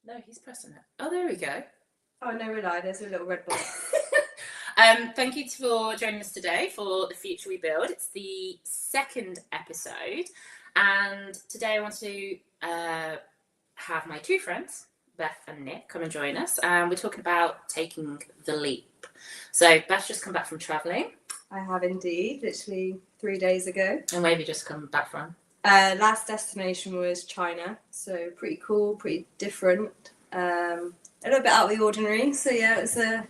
No, he's pressing it. Oh, there we go. Oh, no, really? There's a little red box. Thank you for joining us today for The Future We Build. It's the second episode, and today I want to have my two friends, Beth and Nick, come and join us. And we're talking about taking the leap. So Beth's just come back from travelling. I have indeed, literally 3 days ago. And where have you just come back from? Last destination was China, so pretty cool, pretty different. A little bit out of the ordinary. So yeah, it's a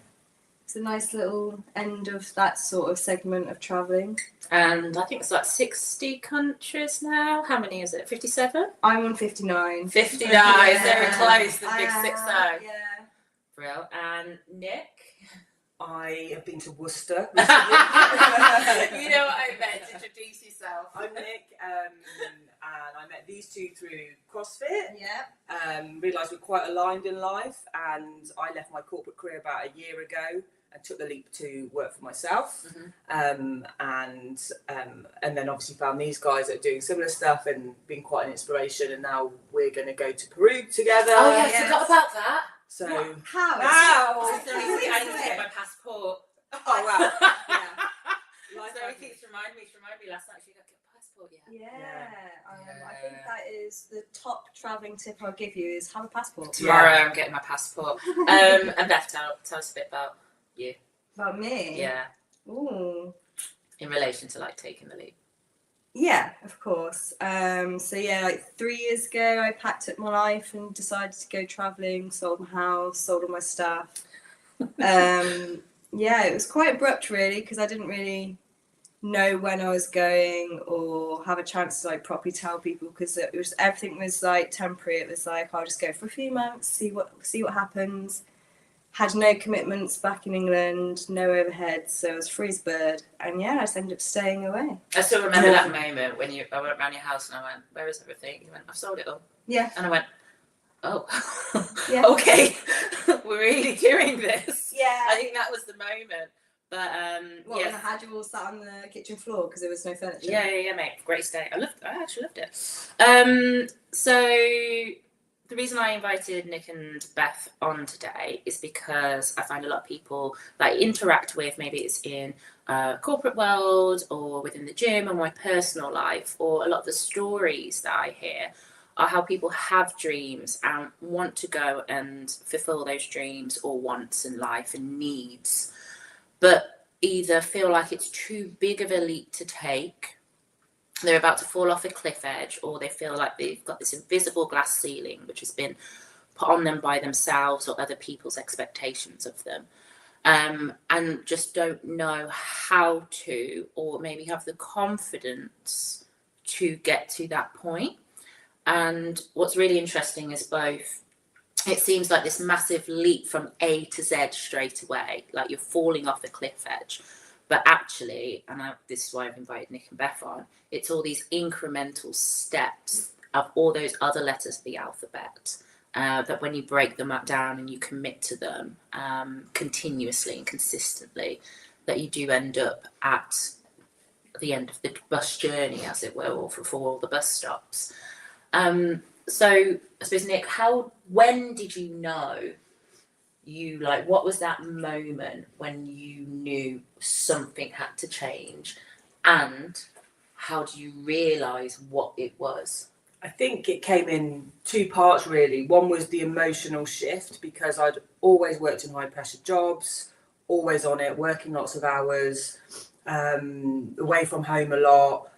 nice little end of that sort of segment of travelling. And I think it's like 60 countries now. How many is it? 57? I'm on 59. 59, Yeah. very close, the big 6-0. Yeah. Brill. And Nick? I have been to Worcester. You know what I meant. Introduce yourself. I'm Nick, and I met these two through CrossFit. Yeah. Realised we're quite aligned in life, and I left my corporate career about a year ago and took the leap to work for myself. Mm-hmm. And then obviously found these guys that are doing similar stuff and been quite an inspiration. And now we're going to go to Peru together. Oh yeah, I forgot about that. So How? I need to get my passport. Oh wow. Yeah. So he keeps reminding me last night, you got to get a passport yet. Yeah. I think that is the top travelling tip I'll give you is have a passport. Tomorrow I'm getting my passport. And Beth, tell us a bit about you. About me? Yeah. Ooh. In relation to like taking the leap. Yeah, of course. So yeah, like 3 years ago, I packed up my life and decided to go travelling. Sold my house, sold all my stuff. Yeah, it was quite abrupt, really, because I didn't really know when I was going or have a chance to like properly tell people, because everything was like temporary. It was like I'll just go for a few months, see what happens. Had no commitments back in England, no overheads, so I was free as a bird. And yeah, I just ended up staying away. I still remember that moment when I went around your house and I went, "Where is everything?" You went, "I've sold it all." Yeah. And I went, "Oh, Yeah. okay, we're really doing this." Yeah. I think that was the moment. But When I had you all sat on the kitchen floor because there was no furniture. Yeah, mate. Great stay. I actually loved it. So the reason I invited Nick and Beth on today is because I find a lot of people that I interact with, maybe it's in corporate world or within the gym or my personal life, or a lot of the stories that I hear are how people have dreams and want to go and fulfill those dreams or wants in life and needs, but either feel like it's too big of a leap to take, they're about to fall off a cliff edge, or they feel like they've got this invisible glass ceiling which has been put on them by themselves or other people's expectations of them, and just don't know how to, or maybe have the confidence to get to that point. And what's really interesting is both, it seems like this massive leap from A to Z straight away, like you're falling off a cliff edge. But actually, this is why I've invited Nick and Beth on, it's all these incremental steps of all those other letters of the alphabet, that when you break them down and you commit to them continuously and consistently, that you do end up at the end of the bus journey, as it were, or for all the bus stops. So I suppose, Nick, when did you know what was that moment when you knew something had to change, and how do you realise what it was? I think it came in two parts, really. One was the emotional shift, because I'd always worked in high pressure jobs, always on it, working lots of hours, away from home a lot,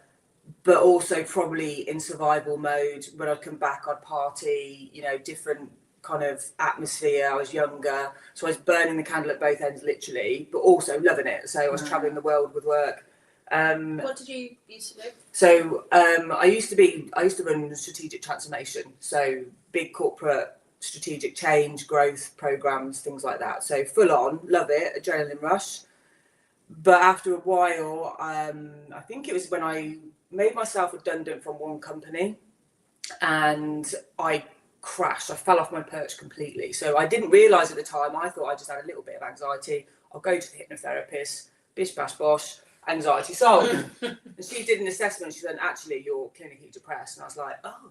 but also probably in survival mode. When I'd come back, I'd party, different kind of atmosphere. I was younger, so I was burning the candle at both ends, literally, but also loving it. So I was traveling the world with work. What did you used to do? So I used to run strategic transformation, so big corporate strategic change, growth programs, things like that. So full on, love it, adrenaline rush. But after a while, I think it was when I made myself redundant from one company, and I crashed. I fell off my perch completely. So I didn't realise at the time. I thought I just had a little bit of anxiety. I'll go to the hypnotherapist, bish bash bosh, anxiety solved. And she did an assessment. She said, "Actually, you're clinically depressed." And I was like, "Oh,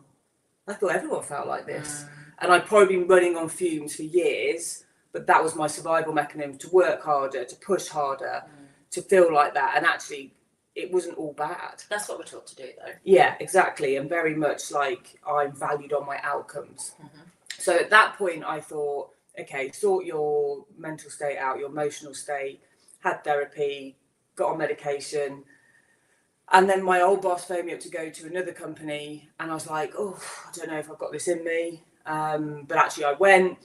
I thought everyone felt like this. And I'd probably been running on fumes for years, but that was my survival mechanism, to work harder, to push harder, to feel like that. And actually, it wasn't all bad. That's what we're taught to do, though. Yeah, exactly. And very much like I'm valued on my outcomes. So at that point, I thought, okay, sort your mental state out, your emotional state, had therapy, got on medication. And then my old boss phoned me up to go to another company. And I was like, oh, I don't know if I've got this in me. But actually I went.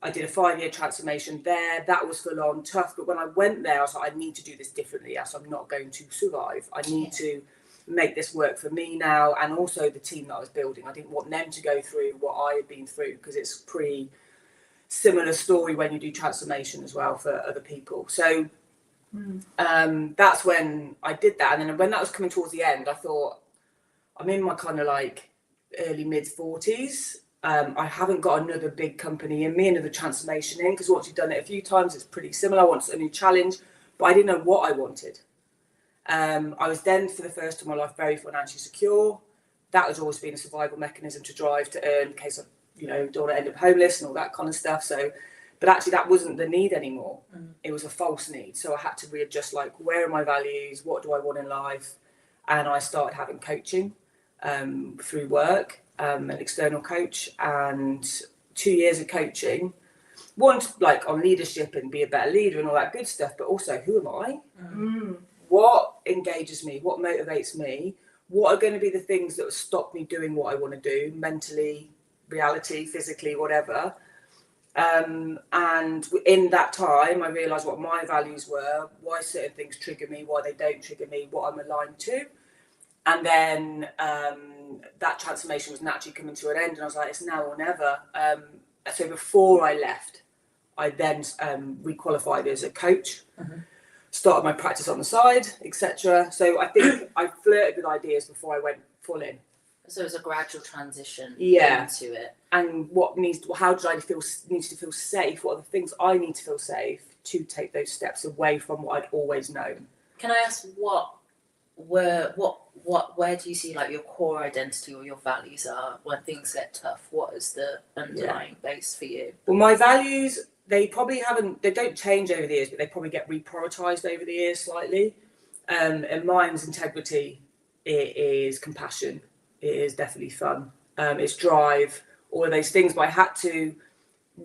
I did a 5-year transformation there. That was full on tough. But when I went there, I was like, I need to do this differently, else I'm not going to survive. I need to make this work for me now, and also the team that I was building. I didn't want them to go through what I had been through, because it's a pretty similar story when you do transformation as well for other people. So that's when I did that. And then when that was coming towards the end, I thought, I'm in my kind of like early mid 40s. I haven't got another big company in me, another transformation in, because once you've done it a few times, it's pretty similar. I want a new challenge, but I didn't know what I wanted. I was then, for the first time in my life, very financially secure. That has always been a survival mechanism to drive to earn in case I, don't want to end up homeless and all that kind of stuff. So, but actually that wasn't the need anymore. It was a false need. So I had to readjust, like, where are my values? What do I want in life? And I started having coaching through work. An external coach, and 2 years of coaching, one like on leadership and be a better leader and all that good stuff, but also who am I? What engages me? What motivates me? What are going to be the things that will stop me doing what I want to do, mentally, reality, physically, whatever? And in that time, I realised what my values were, why certain things trigger me, why they don't trigger me, what I'm aligned to. And then that transformation was naturally coming to an end, and I was like, it's now or never. So before I left, I then requalified as a coach, started my practice on the side, etc. So I think I flirted with ideas before I went full in. So it was a gradual transition into it. And how did I need to feel safe? What are the things I need to feel safe to take those steps away from what I'd always known? Can I ask where do you see like your core identity or your values are when things get tough? What is the underlying base for you? Well, my values, they don't change over the years, but they probably get reprioritized over the years slightly. And mine's integrity, it is compassion, it is definitely fun, it's drive, all of those things. But I had to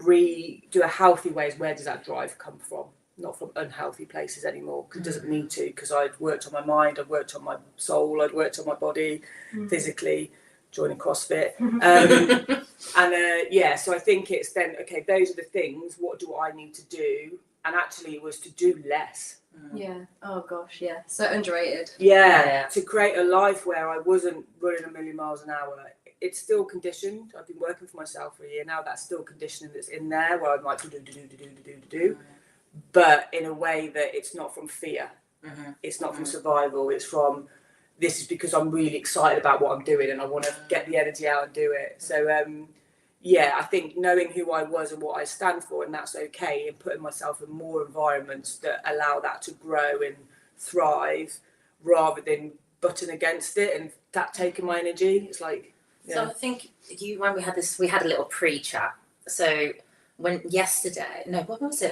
do a healthy way. Where does that drive come from? Not from unhealthy places anymore, because it doesn't need to, because I'd worked on my mind, I'd worked on my soul, I'd worked on my body physically, joining CrossFit. So I think it's then, okay, those are the things, what do I need to do? And actually it was to do less. Yeah. Oh gosh, yeah. So underrated. Yeah. To create a life where I wasn't running a million miles an hour. It's still conditioned. I've been working for myself for a year now. That's still conditioning that's in there, where I'm like, do. But in a way that it's not from fear. It's not from survival. It's from, this is because I'm really excited about what I'm doing and I want to get the energy out and do it. So, I think knowing who I was and what I stand for, and that's okay, and putting myself in more environments that allow that to grow and thrive, rather than butting against it and that taking my energy. It's like, So I think when we had a little pre-chat. So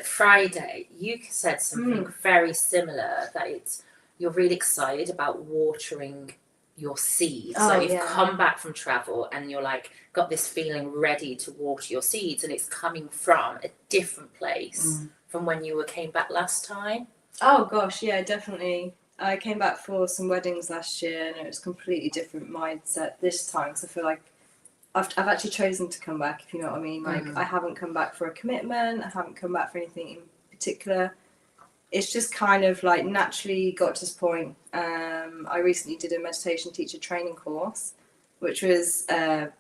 Friday, you said something very similar, that you're really excited about watering your seeds. So you've come back from travel and you're like got this feeling ready to water your seeds, and it's coming from a different place from when you came back last time. Oh gosh, yeah, definitely. I came back for some weddings last year and it was a completely different mindset this time, because I feel like I've actually chosen to come back, if you know what I mean. Like, I haven't come back for a commitment. I haven't come back for anything in particular. It's just kind of like naturally got to this point. I recently did a meditation teacher training course, which was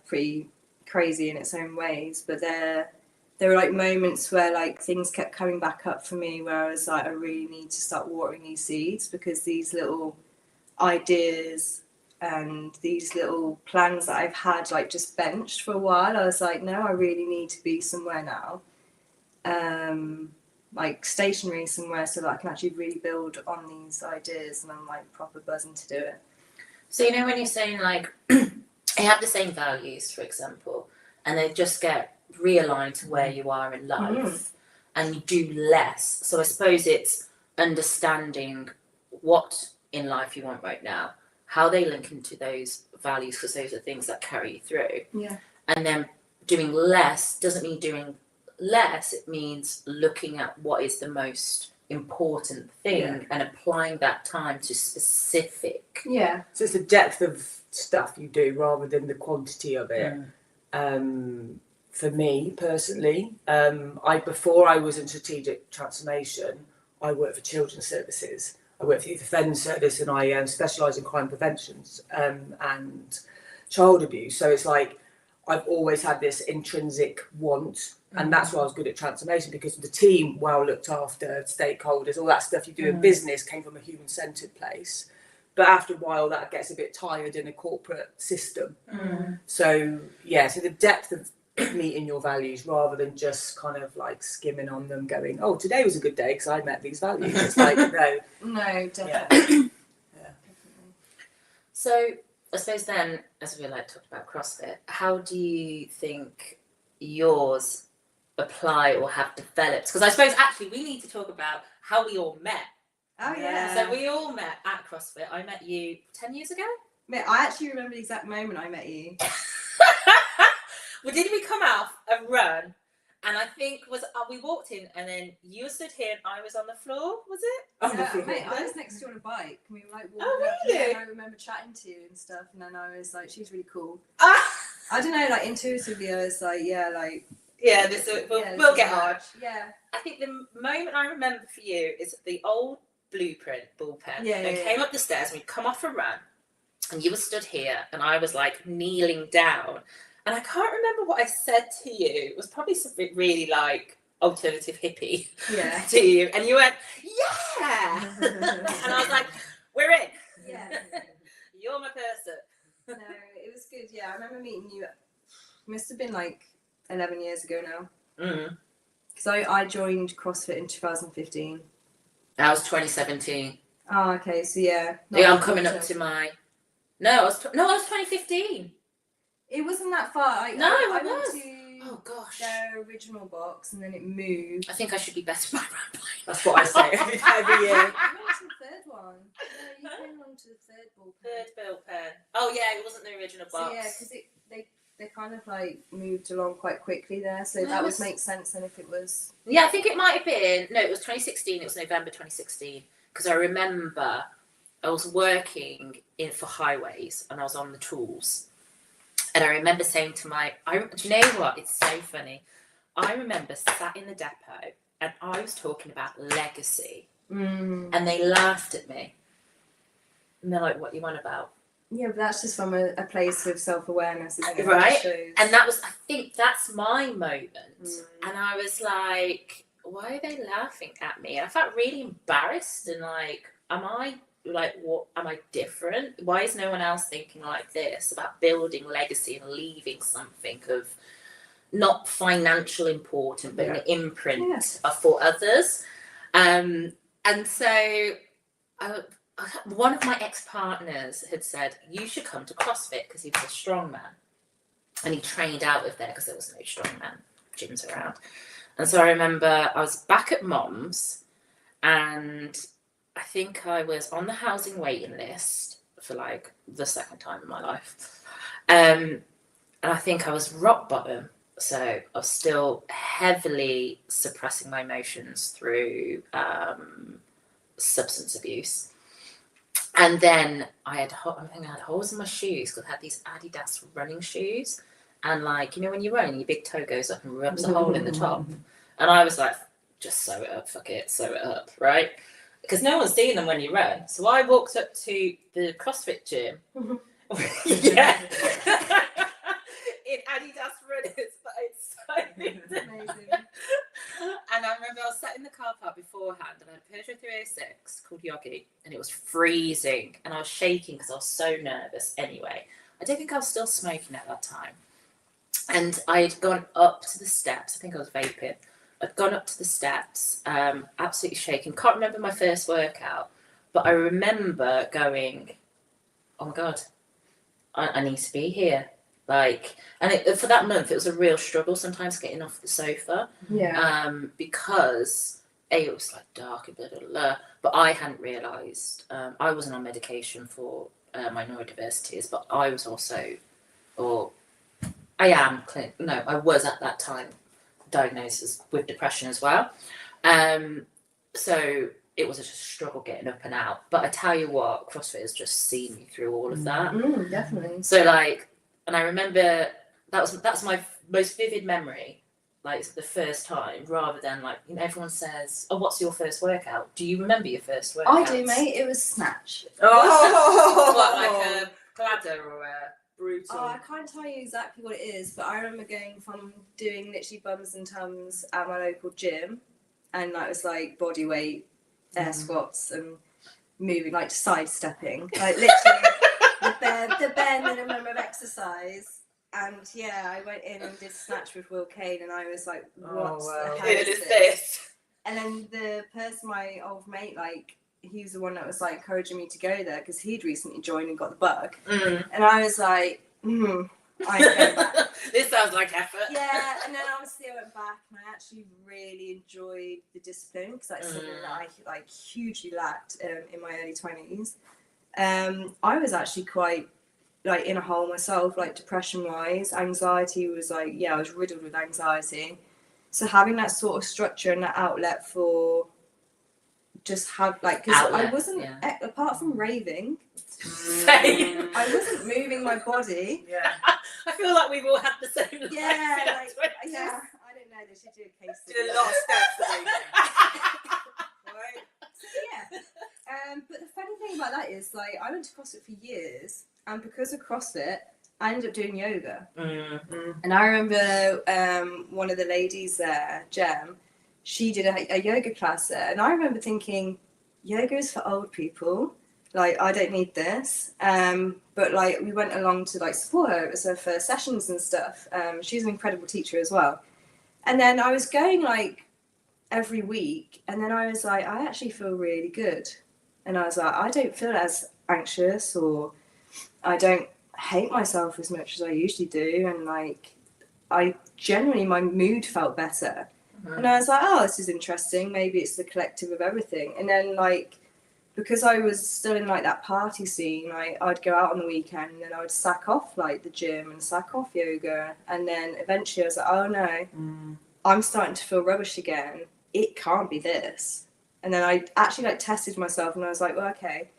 pretty crazy in its own ways. But there were like moments where like things kept coming back up for me, where I was like, I really need to start watering these seeds, because these little ideas and these little plans that I've had like just benched for a while, I was like, no, I really need to be somewhere now, like stationary somewhere, so that I can actually really build on these ideas, and I'm like proper buzzing to do it. So when you're saying like they have the same values, for example, and they just get realigned to where you are in life, and you do less. So I suppose it's understanding what in life you want right now, how they link into those values, because those are things that carry you through. Yeah. And then doing less doesn't mean doing less, it means looking at what is the most important thing and applying that time to specific. Yeah. So it's the depth of stuff you do rather than the quantity of it. For me personally, before I was in strategic transformation, I worked for children's services. I worked for the Youth Offenders Service, and I specialise in crime prevention and child abuse. So it's like I've always had this intrinsic want, and that's why I was good at transformation, because the team well looked after, stakeholders, all that stuff you do in business came from a human-centred place. But after a while, that gets a bit tired in a corporate system. So so the depth of meeting your values rather than just kind of like skimming on them, going, "Oh, today was a good day because I met these values." It's like no, definitely. So I suppose then, as we like talked about CrossFit, how do you think yours apply or have developed? Because I suppose actually we need to talk about how we all met. Oh yeah. So we all met at CrossFit. I met you 10 years ago. Mate, I actually remember the exact moment I met you. Well, did we come out and run? And I think we walked in, and then you stood here and I was on the floor. Was it? Mate, I was next to you on a bike, and we were like walking Oh, up, really? and I remember chatting to you and stuff, and then I was like, she's really cool. Ah! I don't know, like intuitively I was like, Yeah, we'll get on. Yeah. I think the moment I remember for you is the old blueprint ball pen. Yeah, I came up the stairs, and we'd come off a run, and you were stood here, and I was like kneeling down. And I can't remember what I said to you. It was probably something really like alternative hippie to you. And you went, yeah. And I was like, we're in. Yeah. You're my person. No, it was good. Yeah, I remember meeting you. It must have been like 11 years ago now. Because I joined CrossFit in 2015. That was 2017. Oh, okay. So yeah. I'm coming up to my. I was 2015. It wasn't that far. I it went was. to Oh gosh. their original box, and then it moved. I think I should be better by rambling. That's what I say every year. You went to the third one. No, you came along to the third ball pen. Third bill pen. Oh yeah, it wasn't the original box. So yeah, because they kind of like moved along quite quickly there, so No, that it would was- make sense then if it was. Yeah, I think it might have been. No, it was 2016. It was November 2016 because I remember I was working for Highways and I was on the tools, and I remember saying to do you know what? It's so funny. I remember sat in the depot and I was talking about legacy, and they laughed at me, and they're like, "What you on about?" Yeah, but that's just from a place of self-awareness, isn't it? Right. It shows. And that was, I think that's my moment. And I was like, why are they laughing at me? And I felt really embarrassed and like, what am I different? Why is no one else thinking like this about building legacy and leaving something of not financial important, but an imprint for others? And so one of my ex-partners had said, you should come to CrossFit because he was a strongman. And he trained out of there because there was no strongman gyms around. And so I remember I was back at Mom's, and I think I was on the housing waiting list for like the second time in my life. And I think I was rock bottom. So I was still heavily suppressing my emotions through substance abuse. And then I think I had holes in my shoes because I had these Adidas running shoes. And like, you know, when you run, your big toe goes up and rubs a hole in the top. And I was like, just sew it up, fuck it, sew it up, right? Because no one's seeing them when you run. So I walked up to the CrossFit gym. Yeah. In Adidas runners, but it's so Amazing. And I remember I was sat in the car park beforehand, and I had a Peugeot 306 called Yogi, and it was freezing, and I was shaking because I was so nervous anyway. I don't think I was still smoking at that time. And I'd gone up to the steps. I think I was vaping. I'd gone up to the steps, absolutely shaking. Can't remember my first workout, but I remember going, oh my God, I need to be here. Like, and for that month, it was a real struggle sometimes getting off the sofa. Yeah. Because it was like dark and blah blah blah. But I hadn't realised I wasn't on medication for my neurodiversities, but I was also, or I am, no, I was at that time diagnosed with depression as well. So it was a struggle getting up and out. But I tell you what, CrossFit has just seen me through all of that. Definitely. So like, and I remember that's my most vivid memory, like the first time, rather than like, you know, everyone says, "Oh, what's your first workout?" Do you remember your first workout? I do, mate. It was snatch. Oh, What, like a bladder or a brutal. Oh, I can't tell you exactly what it is, but I remember going from doing literally bums and tums at my local gym, and that was like body weight, air squats, and moving, like sidestepping, like literally the bare minimum of exercise. And yeah, I went in and did snatch with Will Kane, and I was like, "What the hell is this?" And then the person, my old mate, like, he was the one that was like encouraging me to go there because he'd recently joined and got the bug. And I was like, I ain't going back. This sounds like effort. Yeah, and then obviously I went back and I actually really enjoyed the discipline because that's something that I like hugely lacked in my early 20s. I was actually quite like in a hole myself, like depression wise. Anxiety was like, yeah, I was riddled with anxiety. So having that sort of structure and that outlet for just have like, because I wasn't, apart from raving, Same. I wasn't moving my body. Yeah. I feel like we've all had the same. Yeah, like, yeah. I don't know. They should do a case. Did a lot of steps. Right. So yeah. But the funny thing about that is, like, I went to CrossFit for years, and because of CrossFit, I ended up doing yoga. And I remember one of the ladies there, Jem, she did a yoga class there, and I remember thinking, yoga is for old people. Like, I don't need this. But like, we went along to like support her. It was her first sessions and stuff. She's an incredible teacher as well. And then I was going like every week, and then I was like, I actually feel really good. And I was like, I don't feel as anxious, or I don't hate myself as much as I usually do. And like, I generally, my mood felt better. And I was like, oh, this is interesting. Maybe it's the collective of everything. And then like, because I was still in like that party scene, I'd go out on the weekend and then I would sack off like the gym and sack off yoga. And then eventually I was like, oh no, I'm starting to feel rubbish again. It can't be this. And then I actually like tested myself and I was like, well, okay,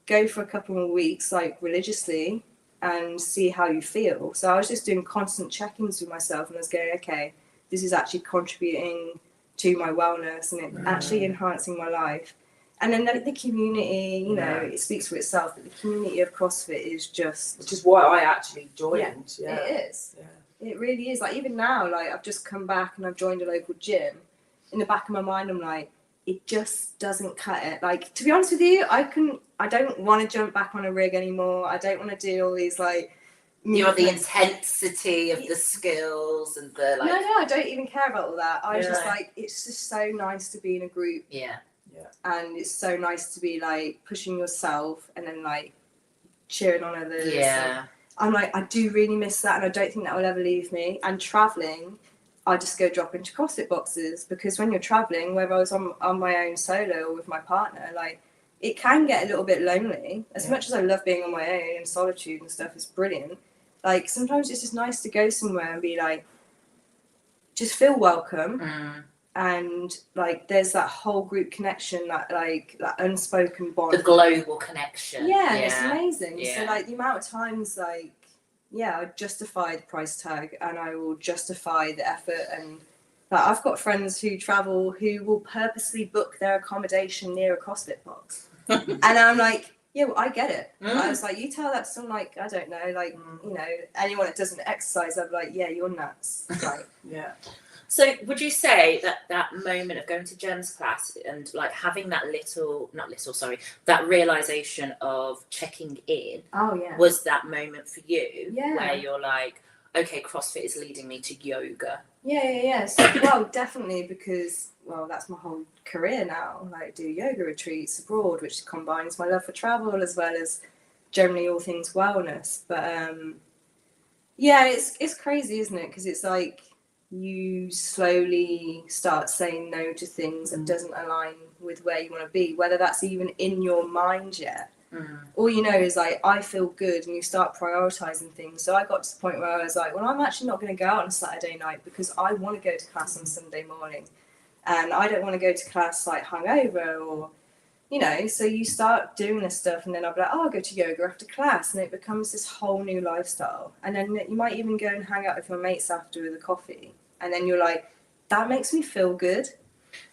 go for a couple more weeks like religiously and see how you feel. So I was just doing constant check-ins with myself and I was going, okay, this is actually contributing to my wellness and it's actually enhancing my life. And then the community, you know, it speaks for itself, but the community of CrossFit is just... Which is why I actually joined. Yeah. It is. Yeah. It really is. Like, even now, like, I've just come back and I've joined a local gym. In the back of my mind, I'm like, it just doesn't cut it. Like, to be honest with you, I don't want to jump back on a rig anymore. I don't want to do all these, like... You know, the intensity of the skills and the, like... No, I don't even care about all that. I was just like, it's just so nice to be in a group. Yeah. And it's so nice to be like pushing yourself and then like cheering on others. Yeah. I'm like, I do really miss that, and I don't think that will ever leave me. And traveling, I just go drop into CrossFit boxes, because when you're traveling, whether I was on my own solo or with my partner, like, it can get a little bit lonely. As much as I love being on my own and solitude and stuff is brilliant, like, sometimes it's just nice to go somewhere and be like, just feel welcome. And like, there's that whole group connection, that like that unspoken bond, the global connection. And it's amazing. Yeah. So like, the amount of times, like, I justify the price tag and I will justify the effort. And like, I've got friends who travel who will purposely book their accommodation near a CrossFit box. And I'm like, yeah, well, I get it. I was like, you tell that to someone, like, I don't know, like, you know, anyone that doesn't exercise, I'm like, yeah, you're nuts. Like, So would you say that moment of going to Jem's class and like having that that realization of checking in was that moment for you, where you're like, okay, CrossFit is leading me to yoga? Yeah. So, well, definitely, because, well, that's my whole career now. Like, do yoga retreats abroad, which combines my love for travel as well as generally all things wellness. But yeah, it's crazy, isn't it? Because it's like you slowly start saying no to things that doesn't align with where you want to be, whether that's even in your mind yet. All you know is like, I feel good, and you start prioritizing things. So I got to the point where I was like, well, I'm actually not going to go out on a Saturday night because I want to go to class on Sunday morning, and I don't want to go to class like hungover, or so you start doing this stuff, and then I'll be like, oh, I'll go to yoga after class, and it becomes this whole new lifestyle. And then you might even go and hang out with your mates after with a coffee, and then you're like, that makes me feel good.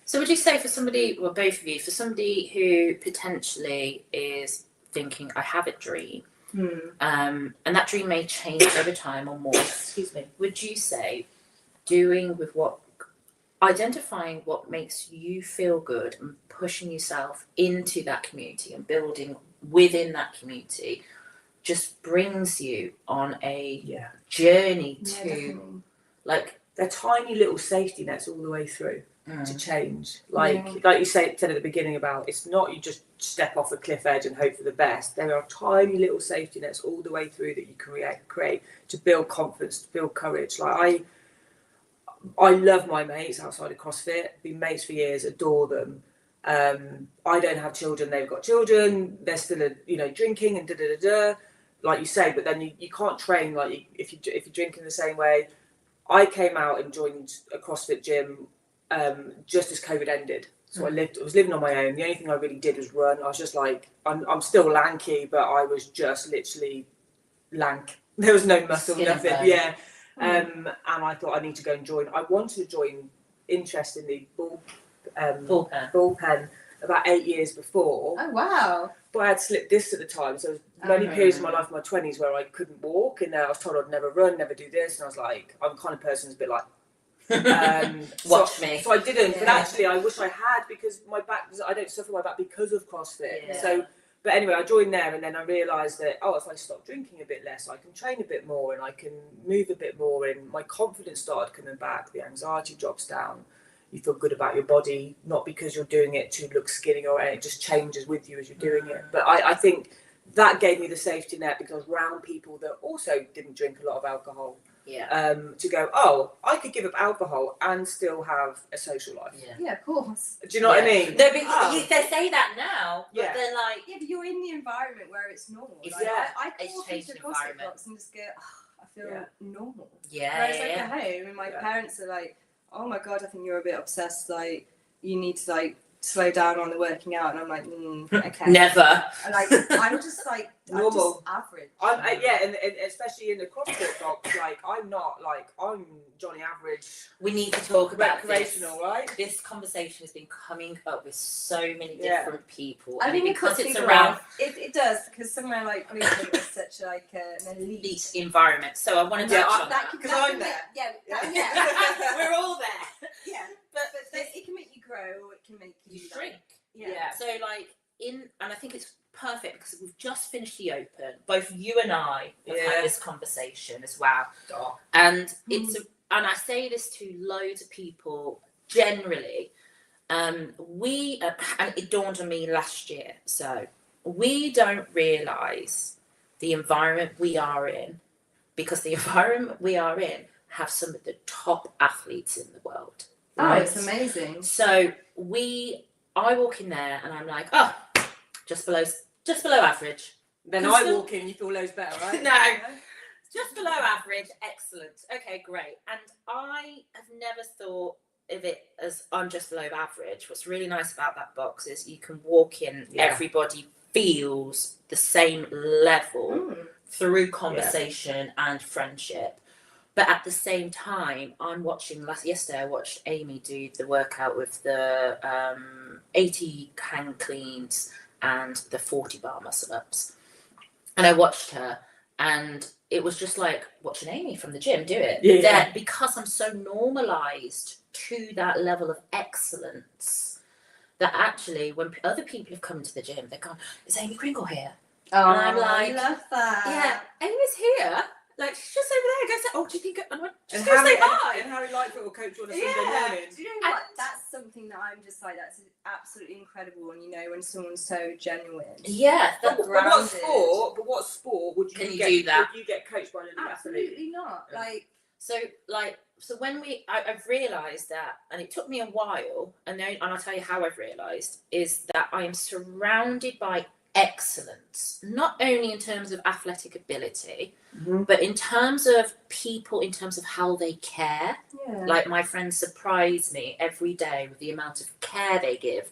So would you say for somebody, well, both of you, for somebody who potentially is thinking, I have a dream, and that dream may change over time or more, would you say identifying what makes you feel good and pushing yourself into that community and building within that community just brings you on a journey to like they're tiny little safety nets all the way through to change. Like you said at the beginning about, it's not you just step off a cliff edge and hope for the best. There are tiny little safety nets all the way through that you create to build confidence, to build courage. Like I love my mates outside of CrossFit, been mates for years, adore them. I don't have children, they've got children, they're still drinking and like you say, but then you can't train like if you're drinking the same way. I came out and joined a CrossFit gym just as COVID ended. So I was living on my own. The only thing I really did was run. I was just like, I'm still lanky, but I was just literally lank. There was no muscle, nothing. Yeah. And I thought I need to go and join. I wanted to join, interestingly, ball pen about 8 years before. Oh wow! But I had slipped disc at the time, so there was many periods in my life, my 20s, where I couldn't walk, and I was told I'd never run, never do this, and I was like, I'm the kind of person who's a bit like, watch me. So I didn't, but actually I wish I had, because my back, I don't suffer my back because of CrossFit. Yeah. So, but anyway, I joined there, and then I realised that, if I stop drinking a bit less, I can train a bit more, and I can move a bit more, and my confidence started coming back, the anxiety drops down, you feel good about your body, not because you're doing it to look skinny or anything, it just changes with you as you're doing it. But I think that gave me the safety net, because I was around people that also didn't drink a lot of alcohol. To go, I could give up alcohol and still have a social life. Yeah, of course. Do you know what I mean? They say that now, but they're like, but you're in the environment where it's normal. I can walk into a CrossFit box and just go, I feel normal. Whereas at home, and my parents are like, oh my god, I think you're a bit obsessed. Like, you need to like slow down on the working out, and I'm like, okay, never. And like, I'm just like normal, I'm just average. And especially in the CrossFit box, like I'm Johnny Average. We need to talk about recreational, right? This conversation has been coming up with so many different people. I think because it's around. It does, because somewhere like Brisbane is such like an elite environment. So I want to touch on that, because I'm there. We're all there. Yeah, but it can make you grow, or it can make you shrink. Yeah. So and I think it's perfect because we've just finished the Open. Both you and I have had this conversation as well, and and I say this to loads of people generally. And it dawned on me last year. So we don't realise the environment we are in, because the environment we are in have some of the top athletes in the world. Right? Oh, it's amazing. So I walk in there and I'm like, just below average. Then I walk in, you feel loads better, right? No, just below average, excellent. Okay, great. And I have never thought of it as I'm just below average. What's really nice about that box is you can walk in, everybody feels the same level through conversation and friendship. But at the same time, I'm watching, yesterday I watched Amy do the workout with the 80 hang cleans and the 40 bar muscle ups. And I watched her, and it was just like watching Amy from the gym do it. Because I'm so normalised to that level of excellence that actually when other people have come to the gym, they're gone, is Amy Kringle here? Oh, and I'm like, I love that. Yeah, Amy's here. Like, she's just over there. Go say, do you think... Just go say hi. And Harry Lightfoot will coach you on a Sunday morning. Do you know what? That's something that I'm just like, that's absolutely incredible. And you know, when someone's so genuine. Yeah, But, But what sport would you Can you get? do that? Would you get coached by an elite athlete? Absolutely not. Like, So when I've realised that, and it took me a while, and I'll tell you how I've realised, is that I am surrounded by excellence, not only in terms of athletic ability, but in terms of people, in terms of how they care. yeah. Like, my friends surprise me every day with the amount of care they give.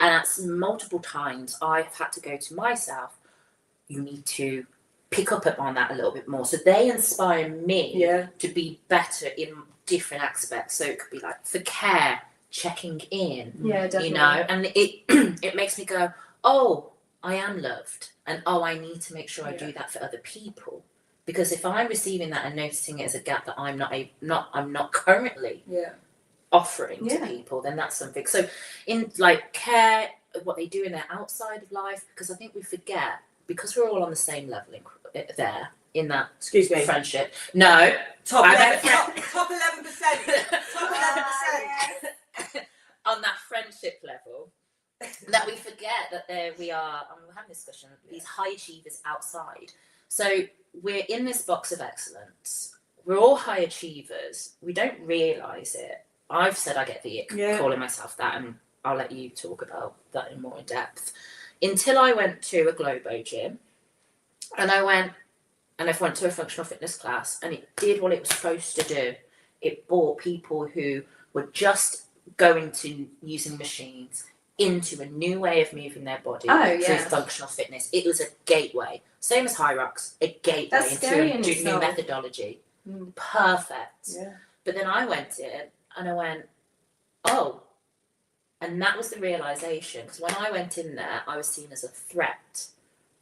And that's multiple times I've had to go to myself, you need to pick up on that a little bit more. So they inspire me to be better in different aspects. So it could be like for care, checking in, Yeah, definitely. you know, and it makes me go, oh, I am loved, and oh, I need to make sure I do that for other people. Because if I'm receiving that and noticing it as a gap that I'm not currently offering to people, then that's something. So in like care, what they do in their outside of life, because I think we forget, because we're all on the same level there in that Excuse me. friendship. No, Top I 11%. have- Top 11%. Top 11%. on that friendship level, that we forget that there we are, and we're having a discussion, these high achievers outside. So we're in this box of excellence. We're all high achievers. We don't realise it. I've said I get the ick calling myself that, and I'll let you talk about that in more in depth. Until I went to a Globo gym, and I went to a functional fitness class, and it did what it was supposed to do. It brought people who were just going to using machines into a new way of moving their body through functional fitness. It was a gateway, same as High Rocks, a gateway into a new methodology. Perfect. Yeah. But then I went in and I went, oh, and that was the realization, because when I went in there, I was seen as a threat,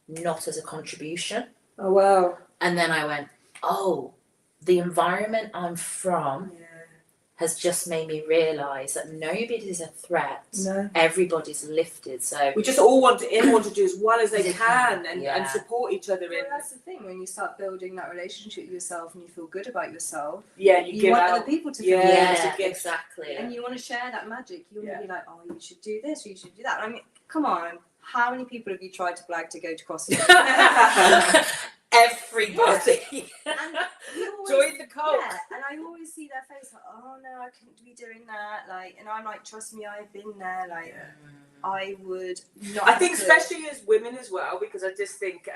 not as a contribution. Oh, wow. And then I went, oh, the environment I'm from has just made me realise that nobody's a threat. No. Everybody's lifted. So we just all want to do as well as they can and support each other. Well, that's the thing, when you start building that relationship with yourself and you feel good about yourself. Yeah, you want out other people to feel good. Exactly. And you want to share that magic. You want to be like, oh, you should do this, or you should do that. I mean, come on. How many people have you tried to blag to go to CrossFit? Everybody. And join the cult. Yeah, and I always see their face like, oh no, I couldn't be doing that. Like, and I'm like, trust me, I've been there. Like, I would not. I think, especially as women as well, because I just think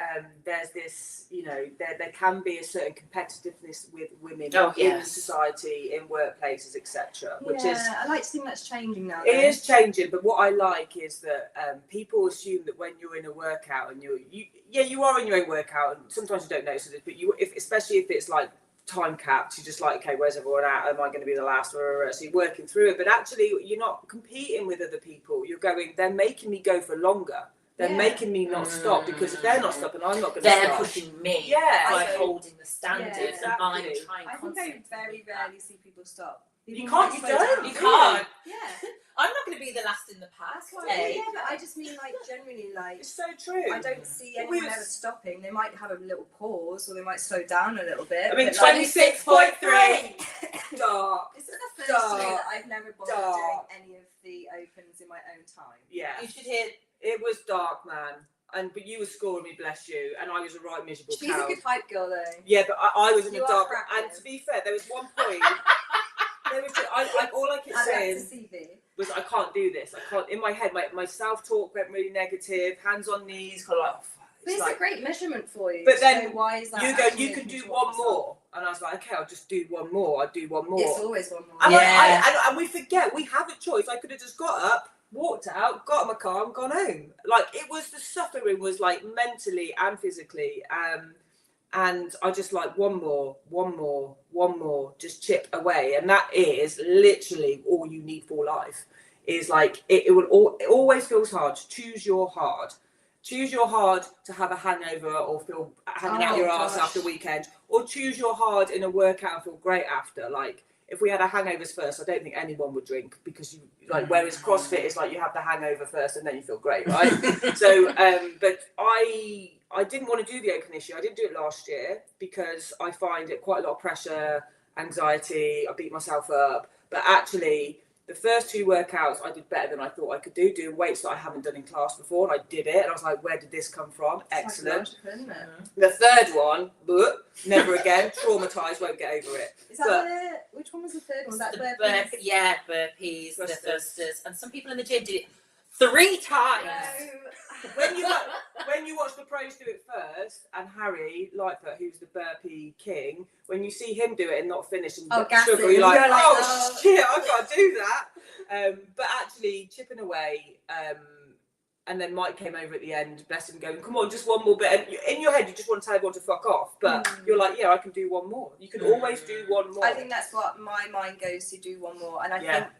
there's this, you know, there can be a certain competitiveness with women in society, in workplaces, etc. Which is, I like to think that's changing now. It is changing, but what I like is that people assume that when you're in a workout and you are in your own workout, and sometimes you don't notice it, but especially if it's like time capped, you're just like, okay, where's everyone at? Am I going to be the last? So you're working through it, but actually you're not competing with other people. You're going, they're making me go for longer. They're making me not stop, because if they're not stopping, I'm not going to stop. They're pushing me by holding the standards, and I'm trying constantly. I think I very rarely see people stop. You can't. Yeah. I'm not going to be the last in the pack. Yeah, but I just mean, like, generally, like, it's so true. I don't see anyone ever stopping. They might have a little pause, or they might slow down a little bit. I mean, 26.3. Dark. This is the first year that I've never bothered doing any of the opens in my own time. Yeah. You should hear. It was dark, man. But you were scoring me, bless you, and I was a right miserable She's a good hype girl, though. Yeah, but I was in the dark. Practice. And to be fair, there was one point. All I kept saying was, I can't do this. I can't. In my head, my self-talk went really negative. Hands on knees, kind of like. But it's a great measurement for you. But then why is that? You can do one more, and I was like, okay, I'll just do one more. I'll do one more. It's always one more. And we forget we have a choice. I could have just got up, walked out, got in my car, and gone home. Like, it was, the suffering was like mentally and physically. And I just like one more, just chip away. And that is literally all you need for life. Is like, it always feels hard. Choose your hard. Choose your hard to have a hangover or feel hanging out your ass after a weekend. Or choose your hard in a workout and feel great after. Like, if we had our hangovers first, I don't think anyone would drink, because you like, whereas CrossFit is like you have the hangover first and then you feel great, right? So, but I didn't want to do the open this year. I didn't do it last year because I find it quite a lot of pressure, anxiety. I beat myself up. But actually, The first 2 workouts I did better than I thought I could do, doing weights that I haven't done in class before, and I did it, and I was like, where did this come from? Excellent. Isn't it? The third one, never again, traumatised, won't get over it. Is that which one was the third one? Was that The burpees? burpees, the Thrusters. thrusters, and some people in the gym did it 3 times. When you watch the pros do it first, and Harry Lightfoot, who's the burpee king, when you see him do it and not finish and gassing. struggle, you're like, You're like, oh oh. shit, I can't do that. But actually chipping away, and then Mike came over at the end, bless him, going, come on, just one more bit. And in your head, you just want to tell everyone to fuck off, but you're like, yeah, I can do one more. You can always do one more. I think that's what my mind goes to, do one more, and I Yeah. think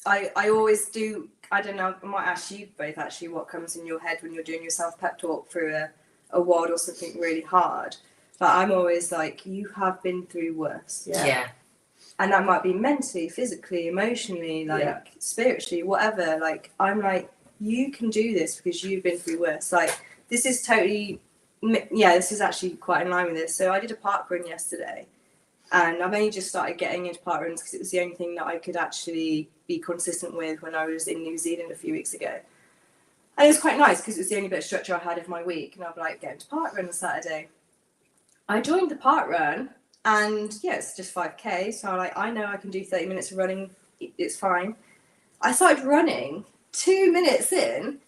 I always do. I don't know. I might ask you both actually what comes in your head when you're doing your self pep talk through a WOD or something really hard. But I'm always like, you have been through worse, Yeah. and that might be mentally, physically, emotionally, like spiritually, whatever. Like I'm like, you can do this because you've been through worse. Like this is totally, this is actually quite in line with this. So I did a park run yesterday. And I've only just started getting into park runs because it was the only thing that I could actually be consistent with when I was in New Zealand a few weeks ago. And it was quite nice because it was the only bit of structure I had of my week. And I'd be like, going to park run on Saturday. I joined the park run, and it's just 5k. So I'm like, I know I can do 30 minutes of running. It's fine. I started running. 2 minutes in,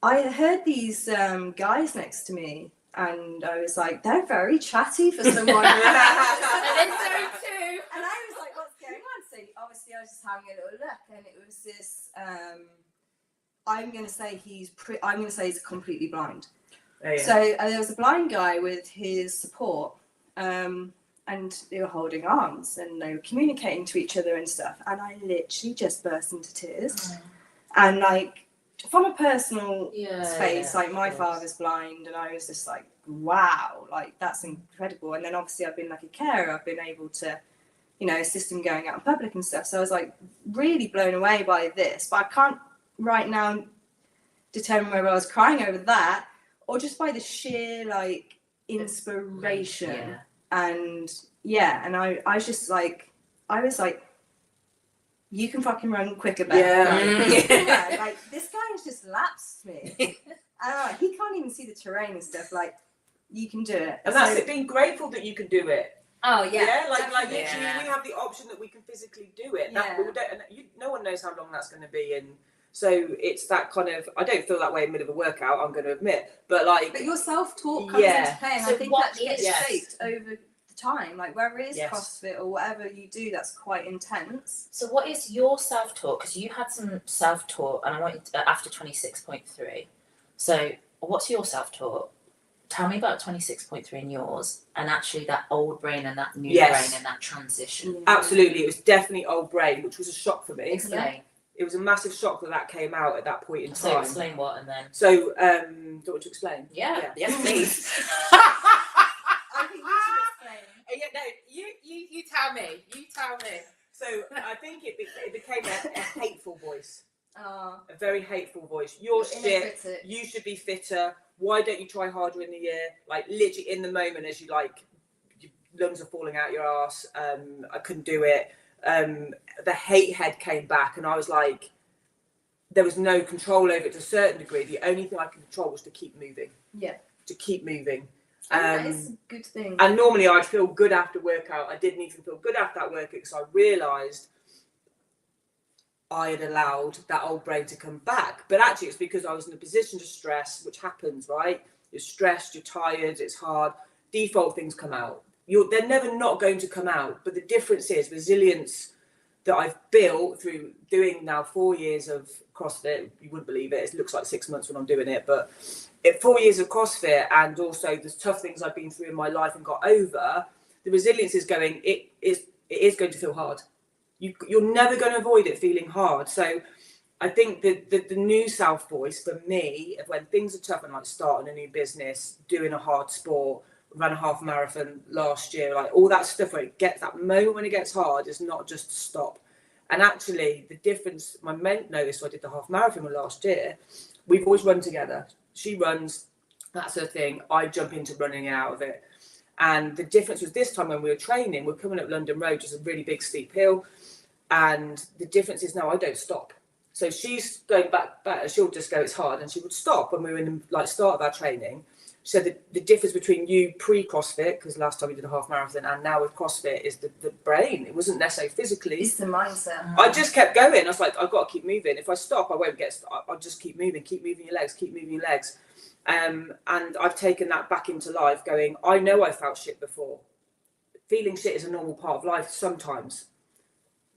I heard these guys next to me. And I was like, they're very chatty for someone. And then so too. And I was like, what's going on? So obviously I was just having a little look, and it was this. I'm going to say he's completely blind. Oh, yeah. So there was a blind guy with his support, and they were holding arms and they were communicating to each other and stuff. And I literally just burst into tears. And like, from a personal space, like my father's blind, and I was just like, wow, like that's incredible. And then obviously I've been like a carer, I've been able to, assist him going out in public and stuff. So I was like really blown away by this, but I can't right now determine whether I was crying over that or just by the sheer like inspiration. And I was just like, you can fucking run quicker, Beth. Yeah. Like this guy has just lapsed me. And he can't even see the terrain and stuff. Like, you can do it. And that's it, being grateful that you can do it. Oh yeah. Like literally, Yeah. we have the option that we can physically do it. Yeah. No one knows how long that's going to be, and so it's that kind of. I don't feel that way in the middle of a workout, I'm going to admit, but like. But your self-talk comes into play, and So I think what that gets is- shaped over the time. Like whether it is Yes. CrossFit or whatever you do, that's quite intense. So what is your self-talk? Because you had some self-talk, and I want you to, after 26.3. So what's your self-talk? Tell me about 26.3 in yours, and actually that old brain and that new Yes. brain and that transition. Absolutely, it was definitely old brain, which was a shock for me. Explain. It was a massive shock that came out at that point in So time. explain what, and then. So, do you want to explain? Yeah. Yes, please. I think you should explain. Yeah, no, you tell me. You tell me. So I think it became a hateful voice, Oh, a very hateful voice. You're shit. innovative. You should be fitter. Why don't you try harder in the year? Like literally in the moment, as you like, your lungs are falling out your ass. I couldn't do it. The hate head came back, and I was like, there was no control over it to a certain degree. The only thing I could control was to keep moving. Yeah. To keep moving. That is a good thing. And normally I'd feel good after workout. I didn't even feel good after that workout because I realised I had allowed that old brain to come back. But actually it's because I was in a position to stress, which happens, right? You're stressed, you're tired, it's hard. Default things come out. They're never not going to come out. But the difference is resilience that I've built through doing now 4 years of CrossFit. You wouldn't believe it. It looks like 6 months when I'm doing it. But 4 years of CrossFit, and also the tough things I've been through in my life and got over, the resilience is going, it is going to feel hard. You're never going to avoid it feeling hard. So I think the new self voice for me, when things are tough and like starting a new business, doing a hard sport, ran a half marathon last year, like all that stuff where it gets that moment when it gets hard is not just to stop. And actually the difference, my mate noticed when I did the half marathon last year, we've always run together. She runs, that's her thing. I jump into running out of it. And the difference was this time when we were training, we're coming up London Road, which is a really big steep hill. And the difference is now I don't stop. So she's going back better. She'll just go, it's hard, and she would stop when we were in the start of our training. She said the difference between you pre-CrossFit, because last time we did a half marathon, and now with CrossFit is the brain. It wasn't necessarily physically. It's the mindset. I just kept going. I was like, I've got to keep moving. If I stop, I won't get. I'll just keep moving your legs, keep moving your legs. And I've taken that back into life, going, I know I felt shit before. Feeling shit is a normal part of life sometimes.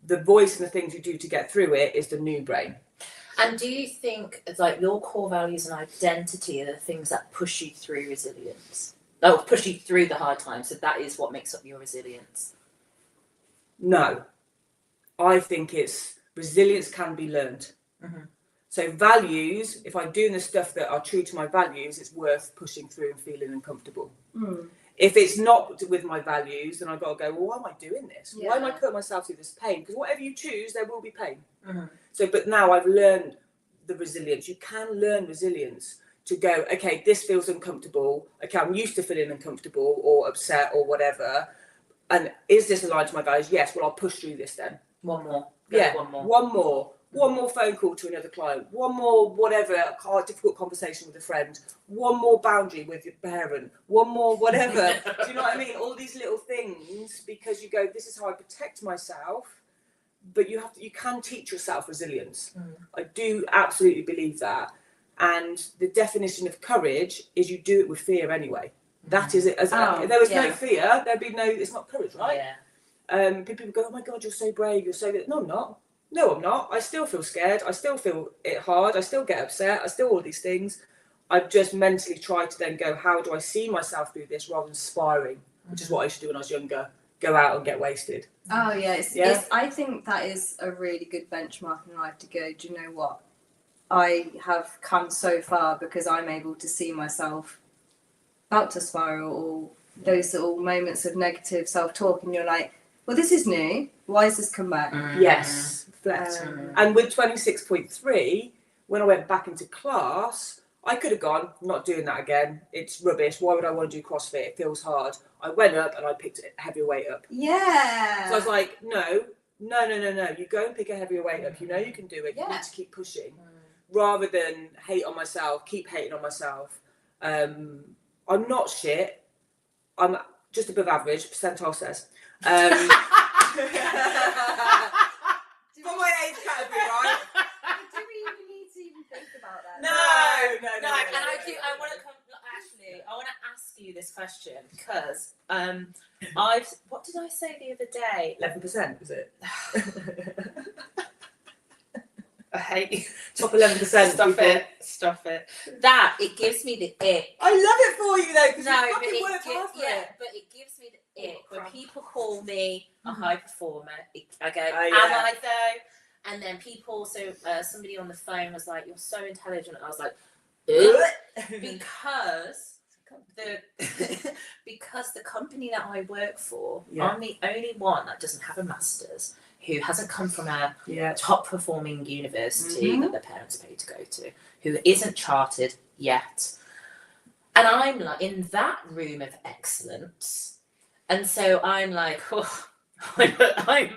The voice and the things you do to get through it is the new brain. And do you think it's like your core values and identity are the things that push you through resilience? Oh, push you through the hard times. So that is what makes up your resilience. No, I think it's resilience can be learned. Mm-hmm. So values, if I'm doing the stuff that are true to my values, it's worth pushing through and feeling uncomfortable. Mm. If it's not with my values, then I've got to go, well, why am I doing this? Yeah. Why am I putting myself through this pain? Because whatever you choose, there will be pain. Mm-hmm. So, but now I've learned the resilience. You can learn resilience to go, okay, this feels uncomfortable. Okay, I'm used to feeling uncomfortable or upset or whatever. And is this aligned to my values? Yes, well, I'll push through this then. One more. Yeah, One more. One more phone call to another client. One more whatever, a difficult conversation with a friend. One more boundary with your parent. One more whatever. Do you know what I mean? All these little things, because you go, this is how I protect myself. But you can teach yourself resilience. Mm. I do absolutely believe that. And the definition of courage is you do it with fear anyway. That is it. If there was no fear, there'd be no, it's not courage, right? Yeah. People go, oh my God, you're so brave. You're so good. No, I'm not. No, I'm not. I still feel scared. I still feel it hard. I still get upset. I still all these things. I've just mentally tried to then go, how do I see myself through this rather than spiraling, which is what I used to do when I was younger. Go out and get wasted. Oh yeah, it's, I think that is a really good benchmark in life to go, do you know what? I have come so far because I'm able to see myself about to spiral, or those little moments of negative self-talk, and you're like, well, this is new. Why has this come back? Yes, reflect. And with 26.3, when I went back into class, I could have gone, I'm not doing that again. It's rubbish. Why would I want to do CrossFit? It feels hard. I went up and I picked a heavier weight up. Yeah. So I was like, no. You go and pick a heavier weight up. You know you can do it. You need to keep pushing. Rather than hate on myself, keep hating on myself. I'm not shit. I'm just above average, percentile says. For my age category, right? Do we even need to even think about that? No. No. And I want to come. Actually, I want to ask you this question because what did I say the other day? 11%, was it? I hate you. Top 11%. Stop it. That it gives me the ick. I love it for you though, because No, you but fucking work hard for it. but it gives me the ick when people call me a high performer. I go, Oh, am yeah. I though? And then people also, somebody on the phone was like, "You're so intelligent." I was like, because the company that I work for, I'm the only one that doesn't have a master's, who hasn't come from a top performing university that their parents paid to go to, who isn't chartered yet. And I'm like in that room of excellence. And so I'm like, oh, I'm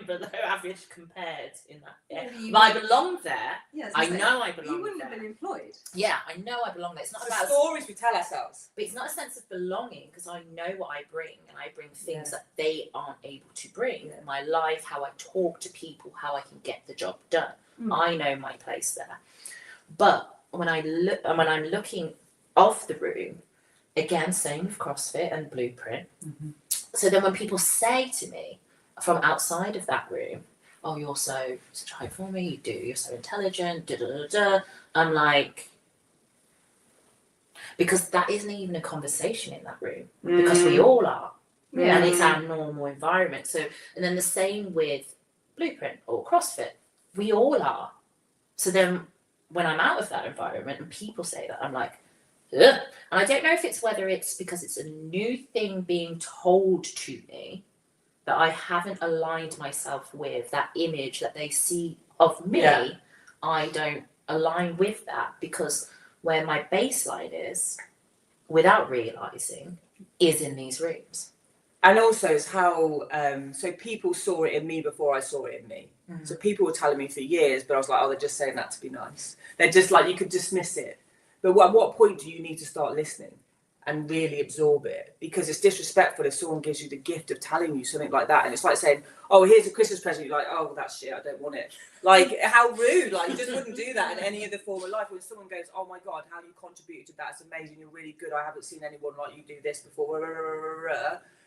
below average compared in that. Yeah. But I belong there. Yes, I know I belong there. You wouldn't have been employed. Yeah, I know I belong there. It's not The about stories we tell ourselves. but it's not a sense of belonging because I know what I bring, and I bring things that they aren't able to bring. My life, how I talk to people, how I can get the job done. I know my place there. But when I'm looking off the room, again, same with CrossFit and Blueprint. So then when people say to me from outside of that room, "Oh, you're such a high performer, you're so intelligent, I'm like, because that isn't even a conversation in that room, because we all are, and it's our normal environment. So, and then the same with Blueprint or CrossFit, we all are. So then when I'm out of that environment and people say that, I'm like, ugh. And I don't know if it's whether it's because it's a new thing being told to me that I haven't aligned myself with that image that they see of me. I don't align with that, because where my baseline is, without realizing, is in these rooms. And also it's how, so people saw it in me before I saw it in me. So people were telling me for years, but I was like, oh, they're just saying that to be nice. They're just like, you could dismiss it. But at what point do you need to start listening and really absorb it? Because it's disrespectful if someone gives you the gift of telling you something like that. And it's like saying, oh, here's a Christmas present. You're like, oh, that's shit, I don't want it. Like, how rude. Like, you just wouldn't do that in any other form of life. When someone goes, oh my God, how you contributed to that, it's amazing, you're really good, I haven't seen anyone like you do this before.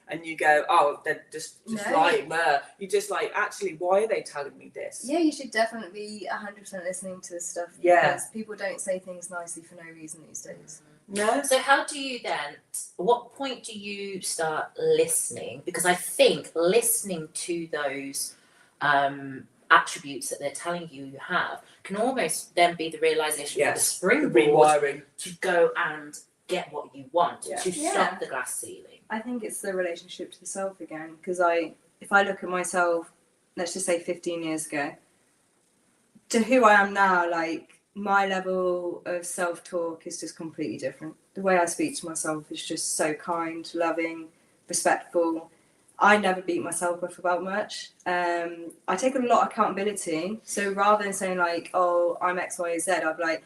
And you go, oh, they're just lying. You just like, actually, why are they telling me this? Yeah, you should definitely be 100% listening to this stuff. Yeah. Because people don't say things nicely for no reason these days. No. So how do you then, what point do you start listening? Because I think listening to those attributes that they're telling you have can almost then be the realization of the springboard rewiring to go and get what you want, to Yeah. stop the glass ceiling. I think it's the relationship to the self again. Because if I look at myself, let's just say 15 years ago, to who I am now, like my level of self-talk is just completely different. The way I speak to myself is just so kind, loving, respectful. I never beat myself up about much. I take a lot of accountability. So rather than saying like, oh, I'm X, Y, Z, I'd be like,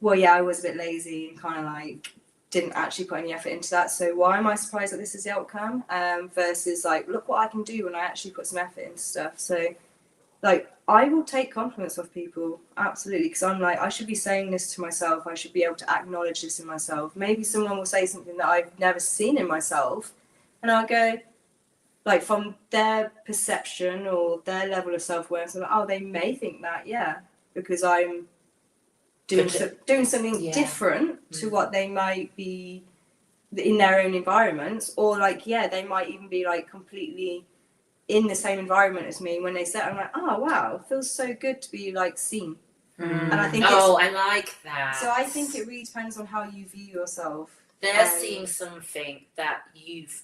well, yeah, I was a bit lazy and kind of like didn't actually put any effort into that. So why am I surprised that this is the outcome? Versus like, look what I can do when I actually put some effort into stuff. So like, I will take compliments off people, absolutely, because I'm like, I should be saying this to myself. I should be able to acknowledge this in myself. Maybe someone will say something that I've never seen in myself, and I'll go, like, from their perception or their level of self-awareness, I'm like, oh, they may think that, yeah, because I'm doing something different to what they might be in their own environments, or like, yeah, they might even be like completely in the same environment as me. When they say, I'm like, oh wow, it feels so good to be like seen. And I think I like that. So I think it really depends on how you view yourself. They're seeing something that you've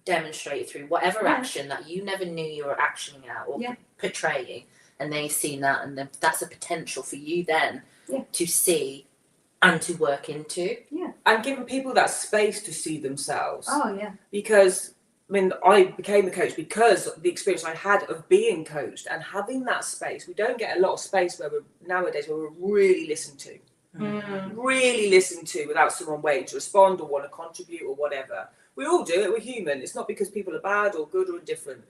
demonstrated through whatever action that you never knew you were actioning out or portraying, and they've seen that, and then that's a potential for you then to see and to work into. Yeah. And giving people that space to see themselves. Oh yeah. Because I mean, I became a coach because of the experience I had of being coached and having that space. We don't get a lot of space nowadays where we're really listened to. Really listened to without someone waiting to respond or want to contribute or whatever. We all do it, we're human. It's not because people are bad or good or indifferent.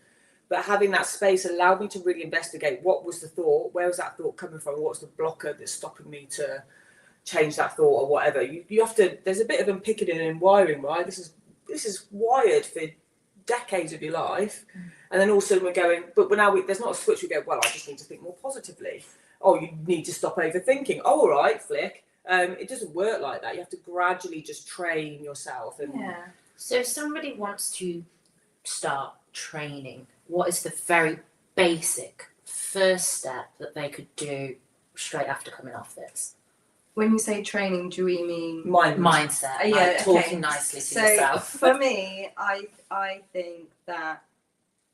But having that space allowed me to really investigate what was the thought, where was that thought coming from, what's the blocker that's stopping me to change that thought or whatever. You have to, there's a bit of unpicking and wiring, right? This is wired for decades of your life. And then also we're going, but now there's not a switch. We go, well, I just need to think more positively. Oh, you need to stop overthinking. Oh, all right, flick. It doesn't work like that. You have to gradually just train yourself. And So if somebody wants to start training, what is the very basic first step that they could do straight after coming off this? When you say training, do we mean mindset? Like talking nicely to yourself. For me, I think that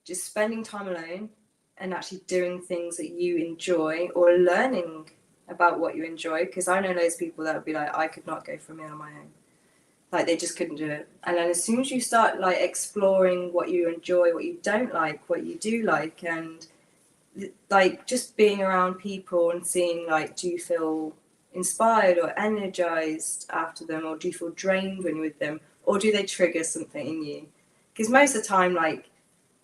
just spending time alone and actually doing things that you enjoy or learning about what you enjoy, because I know loads of people that would be like, I could not go for a meal on my own. Like they just couldn't do it. And then as soon as you start like exploring what you enjoy, what you don't like, what you do like, and like just being around people and seeing like, do you feel inspired or energized after them, or do you feel drained when you're with them, or do they trigger something in you? Because most of the time, like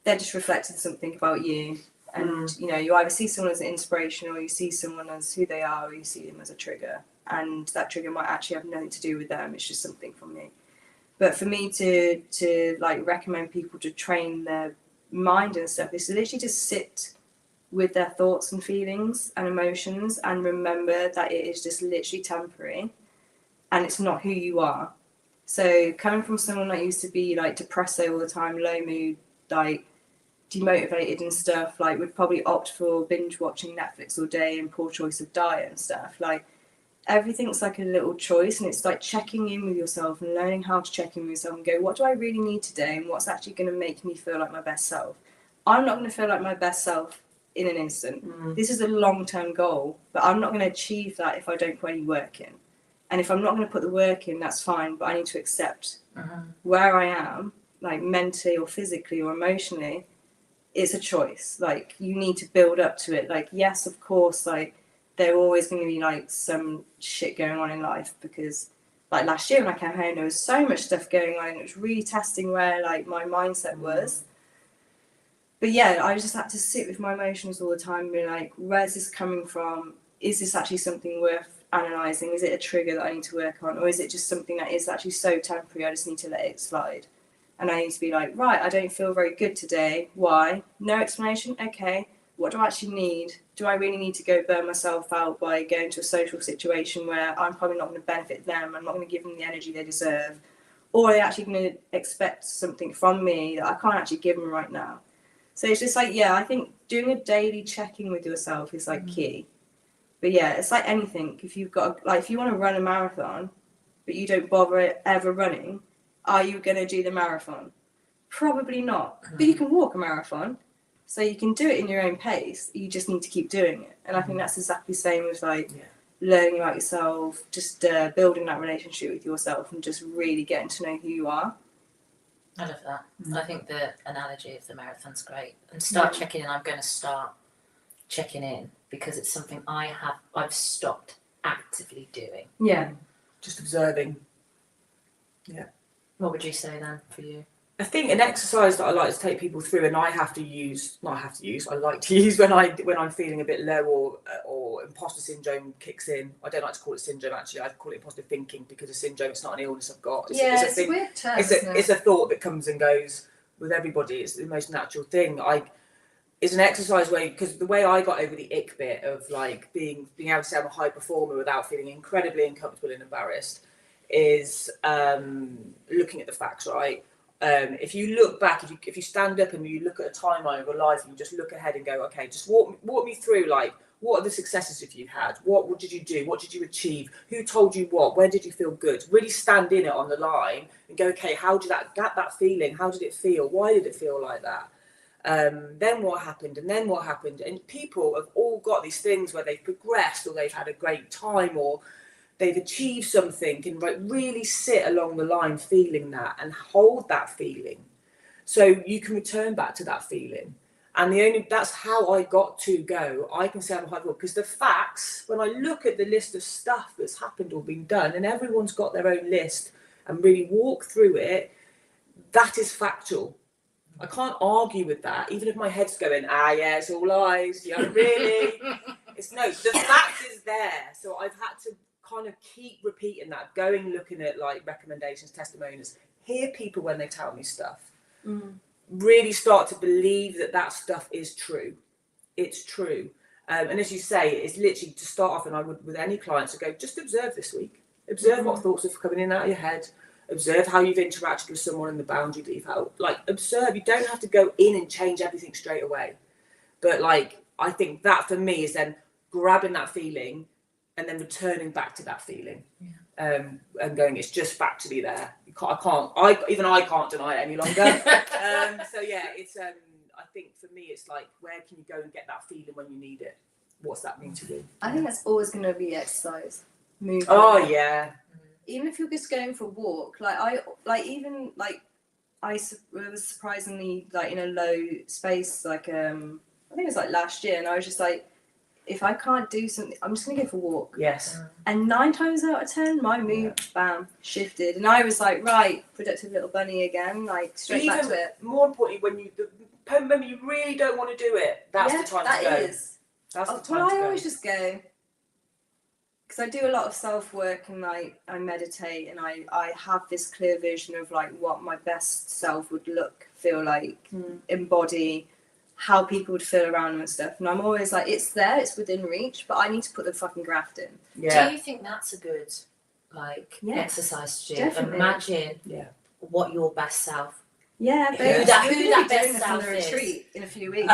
they're just reflecting something about you, and you know, you either see someone as an inspiration, or you see someone as who they are, or you see them as a trigger, and that trigger might actually have nothing to do with them. It's just something from me. But for me to like recommend people to train their mind and stuff is to literally just sit with their thoughts and feelings and emotions and remember that it is just literally temporary and it's not who you are. So coming from someone that used to be like depressed all the time, low mood, like demotivated and stuff, like would probably opt for binge watching Netflix all day and poor choice of diet and stuff, like everything's like a little choice, and it's like checking in with yourself and learning how to check in with yourself and go, what do I really need today, and what's actually going to make me feel like my best self? I'm not going to feel like my best self in an instant. This is a long-term goal, but I'm not going to achieve that if I don't put any work in. And if I'm not going to put the work in, that's fine, but I need to accept where I am, like mentally or physically or emotionally, it's a choice. Like, you need to build up to it. Like, yes, of course, like, there are always going to be like some shit going on in life, because like last year when I came home, there was so much stuff going on, and it was really testing where like my mindset was. But yeah, I just had to sit with my emotions all the time and be like, where's this coming from? Is this actually something worth analysing? Is it a trigger that I need to work on? Or is it just something that is actually so temporary, I just need to let it slide? And I need to be like, right, I don't feel very good today. Why? No explanation? Okay. What do I actually need? Do I really need to go burn myself out by going to a social situation where I'm probably not going to benefit them? I'm not going to give them the energy they deserve. Or are they actually going to expect something from me that I can't actually give them right now? So it's just like, yeah, I think doing a daily check-in with yourself is like key. But yeah, it's like anything. If you've got, like, if you want to run a marathon, but you don't bother ever running, are you going to do the marathon? Probably not. But you can walk a marathon, so you can do it in your own pace. You just need to keep doing it. And I think that's exactly the same with like learning about yourself, just building that relationship with yourself, and just really getting to know who you are. I love that. I think the analogy of the marathon's great. And start checking in. I'm going to start checking in because it's something I've stopped actively doing. Yeah. Just observing. What would you say then for you? I think an exercise that I like to take people through, and I like to use when I'm feeling a bit low or imposter syndrome kicks in. I don't like to call it syndrome, actually. I call it imposter thinking, because a syndrome, it's not an illness I've got. It's a weird term. It's a thought that comes and goes with everybody. It's the most natural thing. It's an exercise where, because the way I got over the ick bit of like being able to say I'm a high performer without feeling incredibly uncomfortable and embarrassed, is looking at the facts, right? If you look back, if you stand up and you look at a timeline of your life and you just look ahead and go, okay, just walk me through, like, what are the successes that you've had? What did you do? What did you achieve? Who told you what? Where did you feel good? Really stand in it on the line and go, okay, how did that feeling? How did it feel? Why did it feel like that? Then what happened? And then what happened? And people have all got these things where they've progressed, or they've had a great time, or they've achieved something, and like really sit along the line feeling that and hold that feeling, so you can return back to that feeling. And that's how I got to go. I can say I'm hard work, because the facts, when I look at the list of stuff that's happened or been done, and everyone's got their own list, and really walk through it, that is factual. I can't argue with that, even if my head's going, yeah, it's all lies, yeah, really. The fact is there. So I've had to kind of keep repeating that, looking at like recommendations, testimonials, hear people when they tell me stuff, really start to believe that stuff is true. It's true. And as you say, it's literally to start off, and I would with any clients, to go, just observe this week. Observe what thoughts are coming in and out of your head. Observe how you've interacted with someone and the boundary that you've held. Like, observe. You don't have to go in and change everything straight away. But like, I think that for me is then grabbing that feeling and then returning back to that feeling, and going, it's just factually there. I can't deny it any longer. So yeah, it's. I think for me, it's like, where can you go and get that feeling when you need it? What's that mean to you? I think that's always going to be exercise, movement. Oh yeah. Even if you're just going for a walk, I was surprisingly like in a low space, like I think it was like last year, and I was just like, if I can't do something, I'm just gonna go for a walk. Yes. And 9 times out of 10, my mood, bam, shifted, and I was like, right, productive little bunny again, like straight back to it. More importantly, when you really don't want to do it, that's the time to go. That's the time to go. I always just go, because I do a lot of self-work, and I meditate, and I have this clear vision of like what my best self would feel like, embody, how people would feel around them and stuff. And I'm always like, it's there, it's within reach, but I need to put the fucking graft in. Yeah. Do you think that's a good exercise to do? Definitely. Imagine what your best self. Yeah, but who that best self on a is. retreat in a few weeks.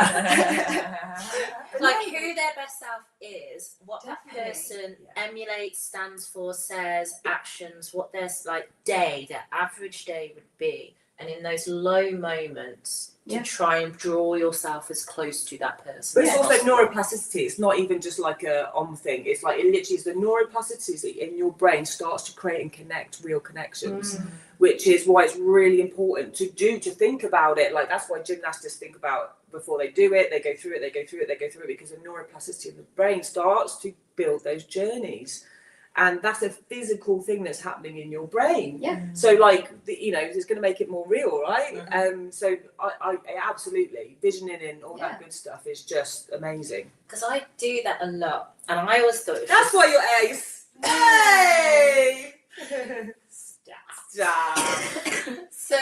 Like who their best self is, what that person emulates, stands for, says, actions, what their like their average day would be, and in those low moments, Yeah. try and draw yourself as close to that person. But it's as also possible. neuroplasticity. It's not even just like a thing. It's like it literally is the neuroplasticity in your brain starts to create and connect real connections, which is why it's really important to think about it. Like that's why gymnastics think about before they do it. They go through it, because the neuroplasticity in the brain starts to build those journeys. And that's a physical thing that's happening in your brain. Yeah. So like, it's going to make it more real, right? So I absolutely visioning and all that good stuff is just amazing. Because I do that a lot, and I always thought it was That's why you're ace. Hey! Stats. So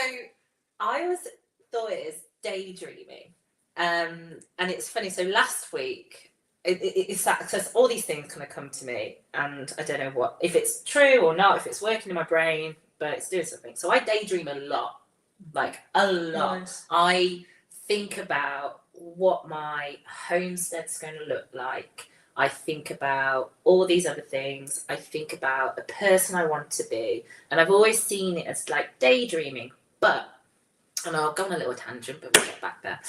I always thought it is daydreaming, and it's funny. So last week. It's that because all these things kind of come to me, and I don't know if it's true or not, if it's working in my brain, but it's doing something. So I daydream a lot, like a lot. Nice. I think about what my homestead's going to look like. I think about all these other things. I think about a person I want to be, and I've always seen it as like daydreaming. And I'll go on a little tangent, but we'll get back there.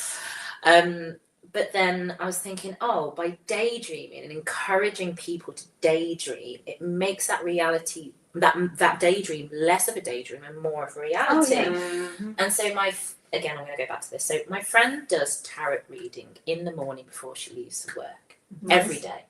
But then I was thinking, by daydreaming and encouraging people to daydream, it makes that reality, that daydream, less of a daydream and more of a reality. And so again, I'm going to go back to this. So my friend does tarot reading in the morning before she leaves for work, every day.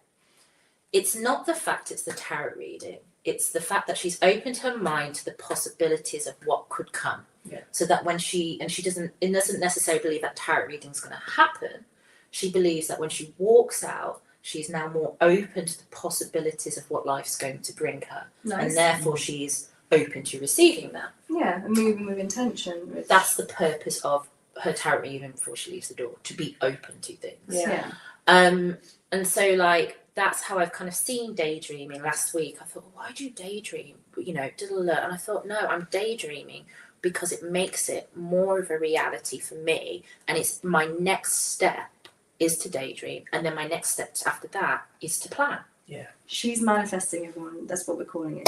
It's not the fact it's the tarot reading. It's the fact that she's opened her mind to the possibilities of what could come. Yeah. So that when she doesn't necessarily believe that tarot reading is going to happen. She believes that when she walks out, she's now more open to the possibilities of what life's going to bring her. Nice. And therefore she's open to receiving that. Yeah, and moving with intention. That's the purpose of her tarot reading before she leaves the door, to be open to things. Yeah. And so like that's how I've kind of seen daydreaming last week. I thought, why do you daydream? And I thought, no, I'm daydreaming because it makes it more of a reality for me, and it's my next step is to daydream, and then my next step after that is to plan. Yeah. She's manifesting, everyone. That's what we're calling it.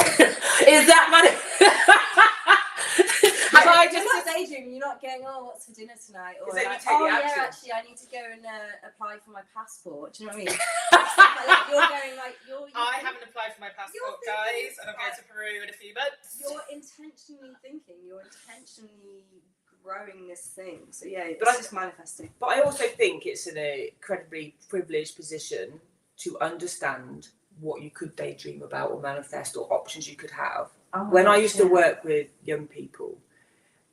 Is that Have I You're just not daydreaming. You're not going, what's for dinner tonight? Or Because then you like, take the action. actually, I need to go and apply for my passport. Do you know what I mean? Like, you're going like you're I haven't applied for my passport, thinking- guys, and I'm going to Peru in a few months. You're intentionally thinking. You're intentionally growing this thing. So yeah, it's But just manifesting. But I also think it's an incredibly privileged position to understand what you could daydream about or manifest or options you could have. When I used to work with young people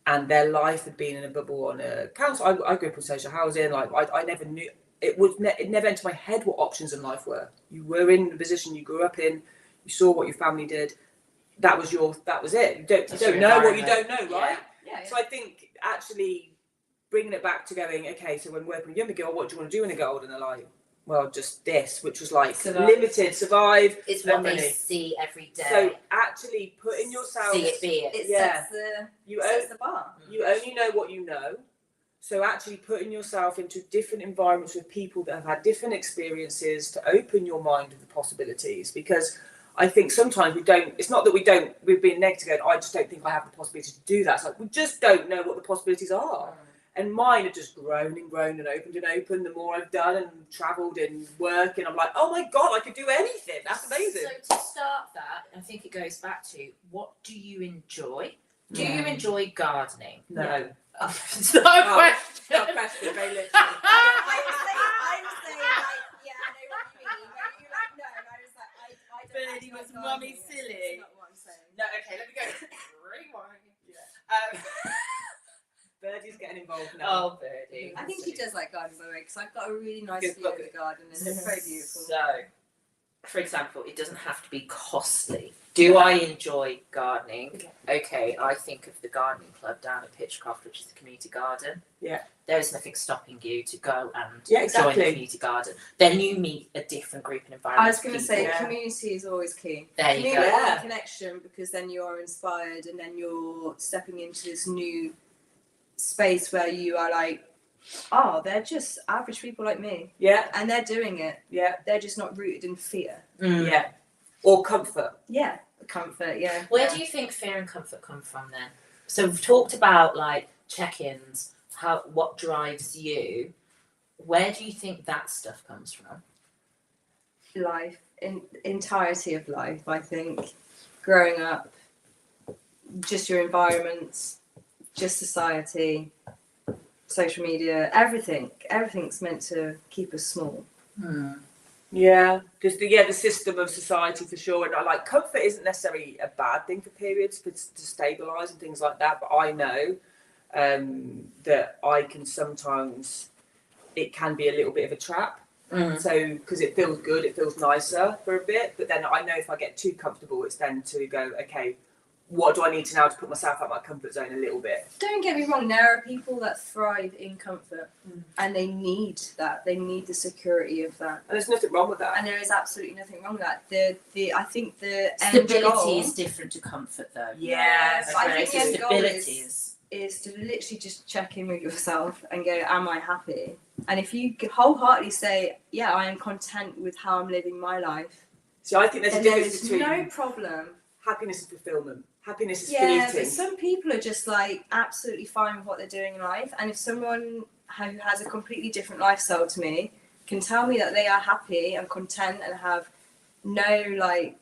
and their life had been in a bubble on a council, I grew up in social housing, like I never knew, it never entered my head what options in life were. You were in the position you grew up in, you saw what your family did, that was it. You don't know what you don't know, right? Yeah. So I think actually bringing it back to going, okay, so when working with a younger girl, what do you want to do when they get older? And they're like, well, just this, which was like limited, survive. It's what they money. see every day. So actually putting yourself, see it, be it. It Yeah. sets the bar. you only know what you know. So actually putting yourself into different environments with people that have had different experiences to open your mind to the possibilities. Because I think sometimes it's not that we've been negative going, I just don't think I have the possibility to do that. It's like, we just don't know what the possibilities are. And mine have just grown and grown and opened the more I've done and travelled and work. And I'm like, oh my God, I could do anything. That's amazing. So to start that, I think it goes back to, what do you enjoy? Do you enjoy gardening? No. Yeah. It's not a question. No question, very literally. I was saying, like, yeah, I know what you mean. Where you're like, no, and I was like, I don't Birdie actually was like mummy gardening. silly. That's not what I'm saying. No, okay, let me go. Rewind. Birdie's getting involved now. Oh, Birdie. I think he does like gardening, by the way, because I've got a really nice Good view of bucket. the garden, and it's very beautiful. So, for example, it doesn't have to be costly. Do I enjoy gardening? Okay, I think of the gardening club down at Pitchcroft, which is the community garden. Yeah. There is nothing stopping you to go and Yeah, join exactly. the community garden. Then you meet a different group and environment. I was going to say, Yeah. community is always key. There you Community go. and connection, because then you are inspired, and then you're stepping into this new space where you are like, oh, they're just average people like me, Yeah, and they're doing it. yeah, They're just not rooted in fear. Mm. yeah. Or comfort. Yeah, comfort. Yeah. Where do you think fear and comfort come from then? So we've talked about like check-ins, what drives you, where do you think that stuff comes from? Life, entirety of life, I think. Growing up, just your environments, just society, social media, everything's meant to keep us small. Yeah, just the system of society for sure. And I like comfort isn't necessarily a bad thing for periods to stabilise and things like that. But I know that I can sometimes, it can be a little bit of a trap. So because it feels good, it feels nicer for a bit. But then I know if I get too comfortable, it's then to go, okay, what do I need to now to put myself out of my comfort zone a little bit? Don't get me wrong, there are people that thrive in comfort and they need that. They need the security of that. And there's nothing wrong with that. And there is absolutely nothing wrong with that. I think the Stability end goal is different to comfort, though. Yes, I think the end goal stability is to literally just check in with yourself and go, am I happy? And if you wholeheartedly say, yeah, I am content with how I'm living my life, So I think there's a then difference there's between no problem. happiness and fulfillment. Happiness is Yeah, fleeting. but some people are just like absolutely fine with what they're doing in life. And if someone who has a completely different lifestyle to me can tell me that they are happy and content and have no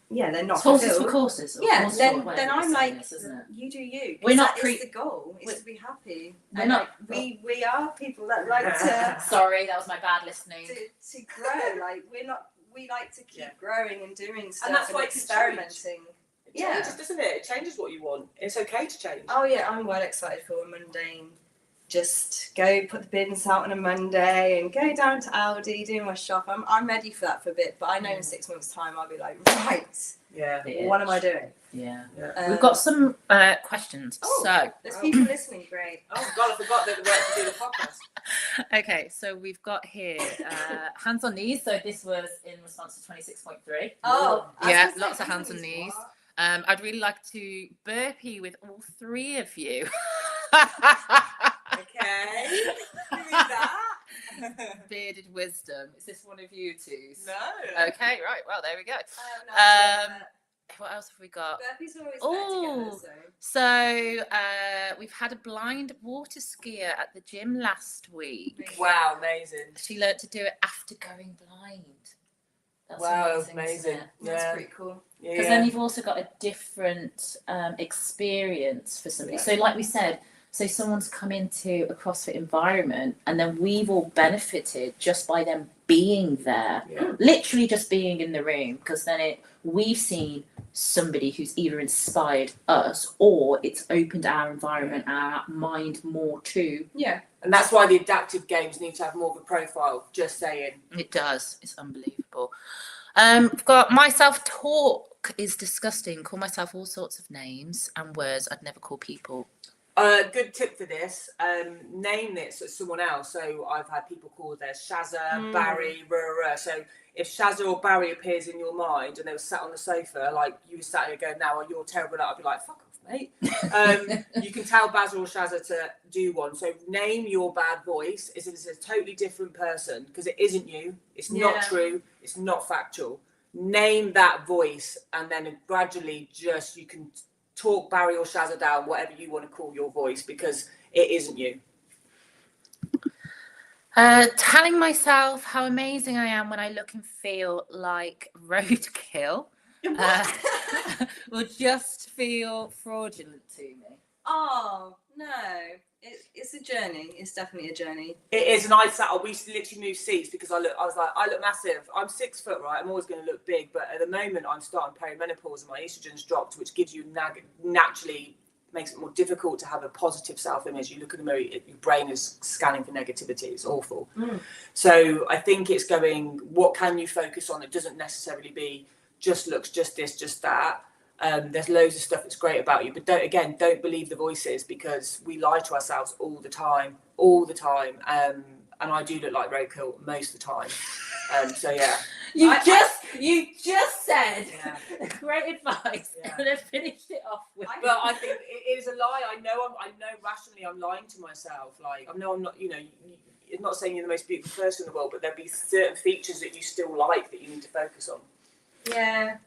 they're not horses fulfilled. for courses. Or Yeah, horses then for whatever I'm the saying like, is, isn't it? you do you. We're not that pre- is the goal, is to be happy. We're And not- we are people that like to Sorry, that was my bad listening. to grow. Like we like to keep Yeah. growing and doing stuff that's and why it can experimenting. It changes, doesn't it? It changes what you want. It's okay to change. Oh yeah, I'm well excited for a mundane. Just go put the bins out on a Monday and go down to Aldi, do my shop. I'm ready for that for a bit, but I know in 6 months' time I'll be like, right, Yeah. what am I doing? Yeah. Yeah. We've got some questions. Oh. So, There's people listening, great. Oh God, I forgot that we had to do the podcast. okay, so we've got here hands on knees. So this was in response to 26.3. Oh, I was Yeah, gonna say, lots of hands on knees. I'd really like to burpee with all three of you. Okay. Who is that? Bearded wisdom. Is this one of you two? No. Okay, right. Well, there we go. I What else have we got? Burpees are always Ooh. better together, So we've had a blind water skier at the gym last week. Wow, amazing. She learnt to do it after going blind. That's Wow, isn't amazing. it? That's Yeah. pretty cool. Yeah. Because then you've also got a different experience for somebody. Yeah. So, like we said, so someone's come into a CrossFit environment, and then we've all benefited just by them being there, Yeah. literally just being in the room. Because then we've seen somebody who's either inspired us or it's opened our environment, our mind more to. Yeah. And that's why the adaptive games need to have more of a profile. Just saying. It does. It's unbelievable. I've got my self-talk is disgusting. Call myself all sorts of names and words I'd never call people. Good tip for this. Name it so someone else. So I've had people call their Shazza, Barry, So if Shazza or Barry appears in your mind and they were sat on the sofa, like you were sat here going, now you're terrible, I'd be like, fuck off, mate. You can tell Basil or Shazza to do one. So name your bad voice as if it's a totally different person, because it isn't you. It's not true. It's not factual. Name that voice, and then gradually just you can talk Barry or Shazza down, whatever you want to call your voice, because it isn't you. Telling myself how amazing I am when I look and feel like roadkill will just feel fraudulent to me. Oh no, it's a journey. It's definitely a journey. It is, and we literally moved seats because I look massive. I'm 6 foot, right? I'm always going to look big, but at the moment I'm starting perimenopause and my estrogen's dropped, which gives you naturally makes it more difficult to have a positive self-image. You look in the mirror, your brain is scanning for negativity. It's awful. So I think it's going, what can you focus on? It doesn't necessarily be just looks, just this, just that. There's loads of stuff that's great about you, but don't believe the voices, because we lie to ourselves all the time. And I do look like roadkill most of the time. So yeah. You just said great advice, Yeah. and then finished it off with. But I think it is a lie. I know rationally I'm lying to myself. Like I know I'm not. You know, it's not saying you're the most beautiful person in the world, but there'll be certain features that you still like that you need to focus on. Yeah.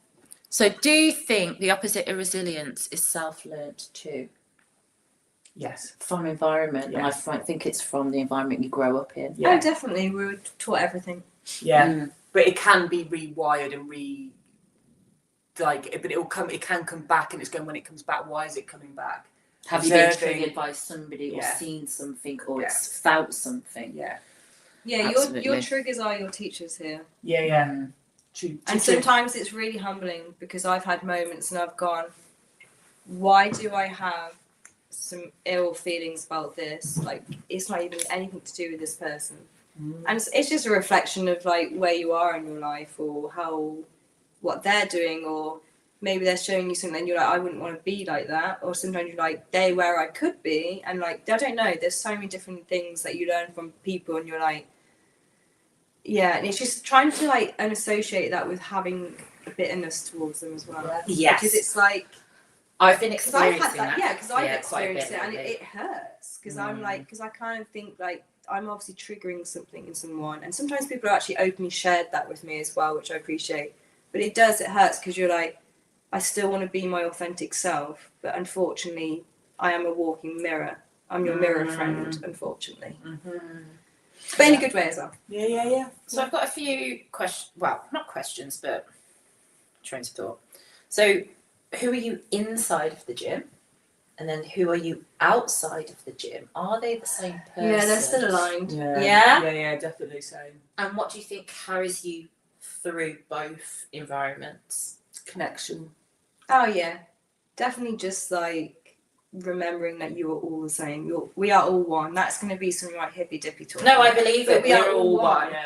So, do you think the opposite of resilience is self-learnt too? Yes. from environment, and Yeah. I think it's from the environment you grow up in. Yeah. Oh, definitely. We were taught everything. Yeah. Mm. But it can be rewired and but it can come back, and it's going, when it comes back, why is it coming back? Have you been Observing. triggered by somebody or Yeah. seen something or Yeah. felt something? Yeah. Yeah, Absolutely. your triggers are your teachers here. Yeah. Mm. And sometimes it's really humbling because I've had moments and I've gone, why do I have some ill feelings about this? Like, it's not even anything to do with this person. And it's just a reflection of like where you are in your life or what they're doing, or maybe they're showing you something and you're like, I wouldn't want to be like that. Or sometimes you're like, they're where I could be. And like, I don't know, there's so many different things that you learn from people and you're like, yeah, and it's just trying to like unassociate that with having a bitterness towards them as well. Yes. Because it's like, I've been because I've experiencing had that, yeah, because I've quite a experienced bit it and lately. it hurts. Because I'm like, because I kind of think like, I'm obviously triggering something in someone. And sometimes people actually openly shared that with me as well, which I appreciate. But it hurts because you're like, I still want to be my authentic self. But unfortunately, I am a walking mirror. I'm your mirror friend, unfortunately. But in a good way as well. Yeah. So I've got a few questions. Well, not questions, but trains of thought. So, who are you inside of the gym, and then who are you outside of the gym? Are they the same person? Yeah, they're still aligned. Yeah? Yeah, definitely same. And what do you think carries you through both environments? Connection. Oh yeah, definitely. Just like remembering that you are all the same. We are all one. That's going to be some like hippy dippy talk. No, I believe But it. we are We're all all one. one.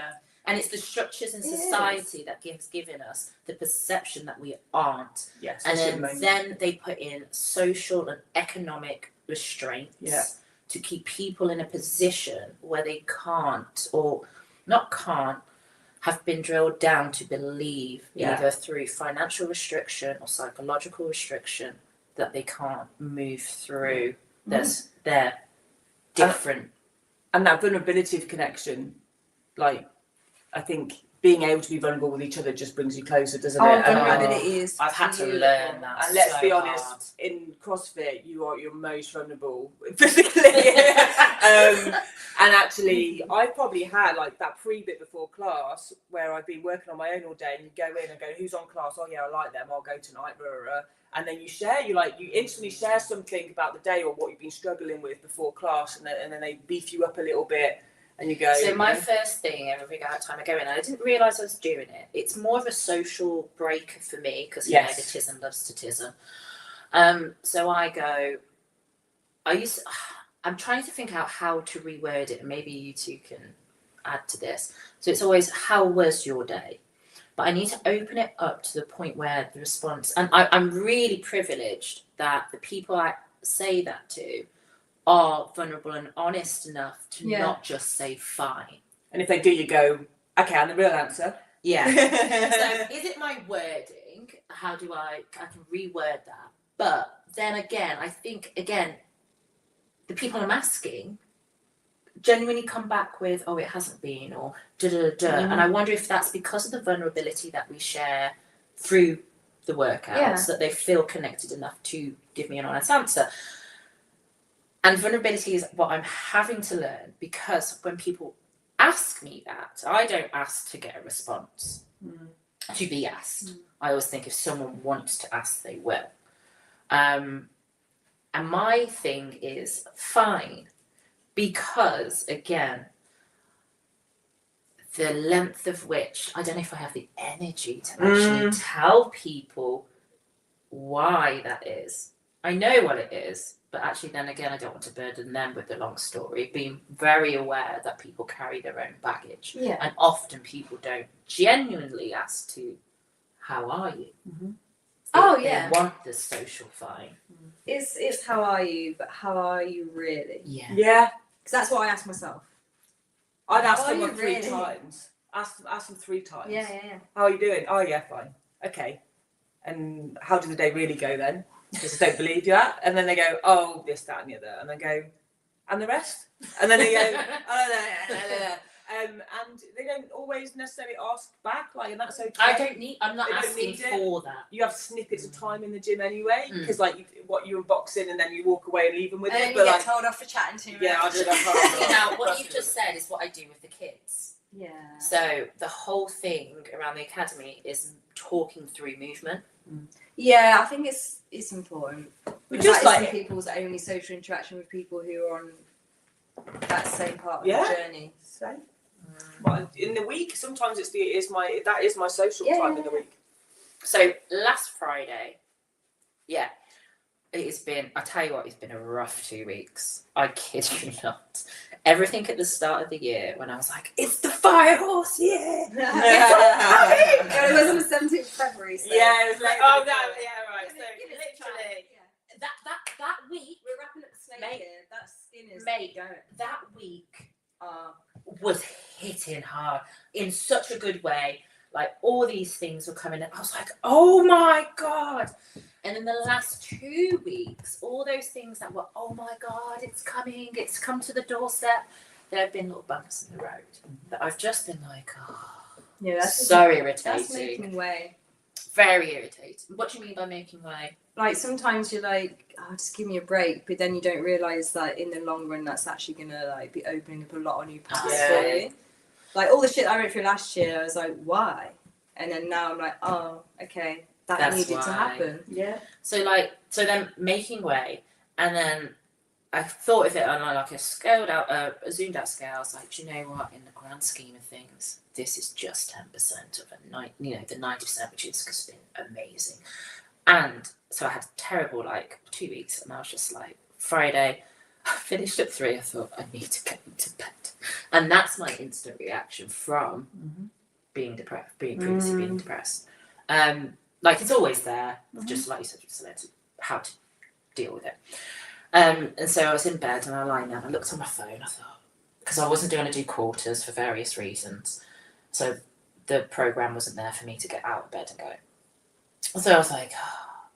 And it's the structures in It is. society that gives given us the perception that we aren't. Yes. And then they put in social and economic restraints Yeah. to keep people in a position where they can't, or not can't, have been drilled down to believe Yeah. either through financial restriction or psychological restriction that they can't move through their different. And that vulnerability of connection, like, I think being able to be vulnerable with each other just brings you closer, doesn't it? And vulnerability is. I've had to beautiful. learn that. And let's so be honest, hard. in CrossFit, you are your most vulnerable physically. And actually, I've probably had like that pre-bit before class where I've been working on my own all day, and you go in and go, who's on class? Oh yeah, I like them. I'll go tonight. Blah, blah, blah. And then you share, you instantly share something about the day or what you've been struggling with before class, and then they beef you up a little bit, and you go. So my first thing every time I go in, and I didn't realise I was doing it. It's more of a social break for me because Yes. egotism loves statism. So I go. I'm trying to think out how to reword it, and maybe you two can add to this. So it's always, how was your day? But I need to open it up to the point where the response, and I'm really privileged that the people I say that to are vulnerable and honest enough to Yeah. not just say fine. And if they do, you go, okay, and the real answer. Yeah. So is it my wording? How do I can reword that? But then again, I think the people I'm asking genuinely come back with, oh, it hasn't been, or da da da. And I wonder if that's because of the vulnerability that we share through the workouts, that they feel connected enough to give me an honest answer. And vulnerability is what I'm having to learn, because when people ask me that, I don't ask to get a response, to be asked. I always think if someone wants to ask, they will. And my thing is fine, because again, the length of which, I don't know if I have the energy to actually tell people why that is. I know what it is, but actually then again, I don't want to burden them with the long story, being very aware that people carry their own baggage. Yeah. And often people don't genuinely ask to, how are you? Oh, They yeah. want the social fine. It's how are you, but how are you really? Yeah. Yeah. Because that's what I ask myself. I'd ask How are someone you 3 really? times. Ask them 3 times. Yeah. How are you doing? Oh yeah, fine. Okay. And how did the day really go then? Because I don't believe you that. And then they go, oh, this, that, and the other. And I go, and the rest? And then they go, oh, no. And they don't always necessarily ask back, like, and that's okay. I'm not They don't asking need it. for that. You have snippets of time in the gym anyway, Mm. because like you unbox in and then you walk away and leave them with And it. then But you like, get told off for chatting too much. yeah, I do that. See, now, what you've just said is what I do with the kids. Yeah. So the whole thing around the academy is talking through movement. Yeah, I think it's important. But Because just that isn't like people's only social interaction with people who are on that same part of Yeah. the journey. so, well, in the week, sometimes that is my social Yeah, time yeah, in the yeah. week. So last Friday, yeah, it has been, I tell you what, it's been a rough 2 weeks. I kid you not. Everything at the start of the year when I was like, it's the fire horse year. Yeah, it was on the 17th of February. So. Yeah, it was like, Oh no, yeah, right. So Give it a try. literally, Yeah. That week, We're wrapping up the snake Mate. here. That skin is Mate. going. that week was hitting hard in such a good way. Like all these things were coming in. I was like, oh my God. And in the last 2 weeks, all those things that were, oh my God, it's coming, it's come to the doorstep. There have been little bumps in the road that I've just been like, oh, Yeah, that's so That's irritating. making way. Very irritating. What do you mean by making way? Like sometimes you're like, oh, just give me a break, but then you don't realise that in the long run, that's actually gonna like be opening up a lot of new paths Yeah. for you. Like all the shit I went through last year, I was like, why? And then now I'm like, oh, okay, that That's needed to why. happen. Yeah. So then making way, and then I thought of it on like a scaled out, a zoomed out scale. I was like, do you know what? In the grand scheme of things, this is just 10% of the 90%, which has been amazing. And so I had a terrible 2 weeks, and I was just like, Friday, I finished at 3. I thought I need to get into bed, and that's my instant reaction from being depressed, previously being depressed. It's always there, just like you said, just learn how to deal with it. And so I was in bed and I lay down. I looked on my phone. I thought, because I wasn't going to do quarters for various reasons, so the program wasn't there for me to get out of bed and go. So I was like,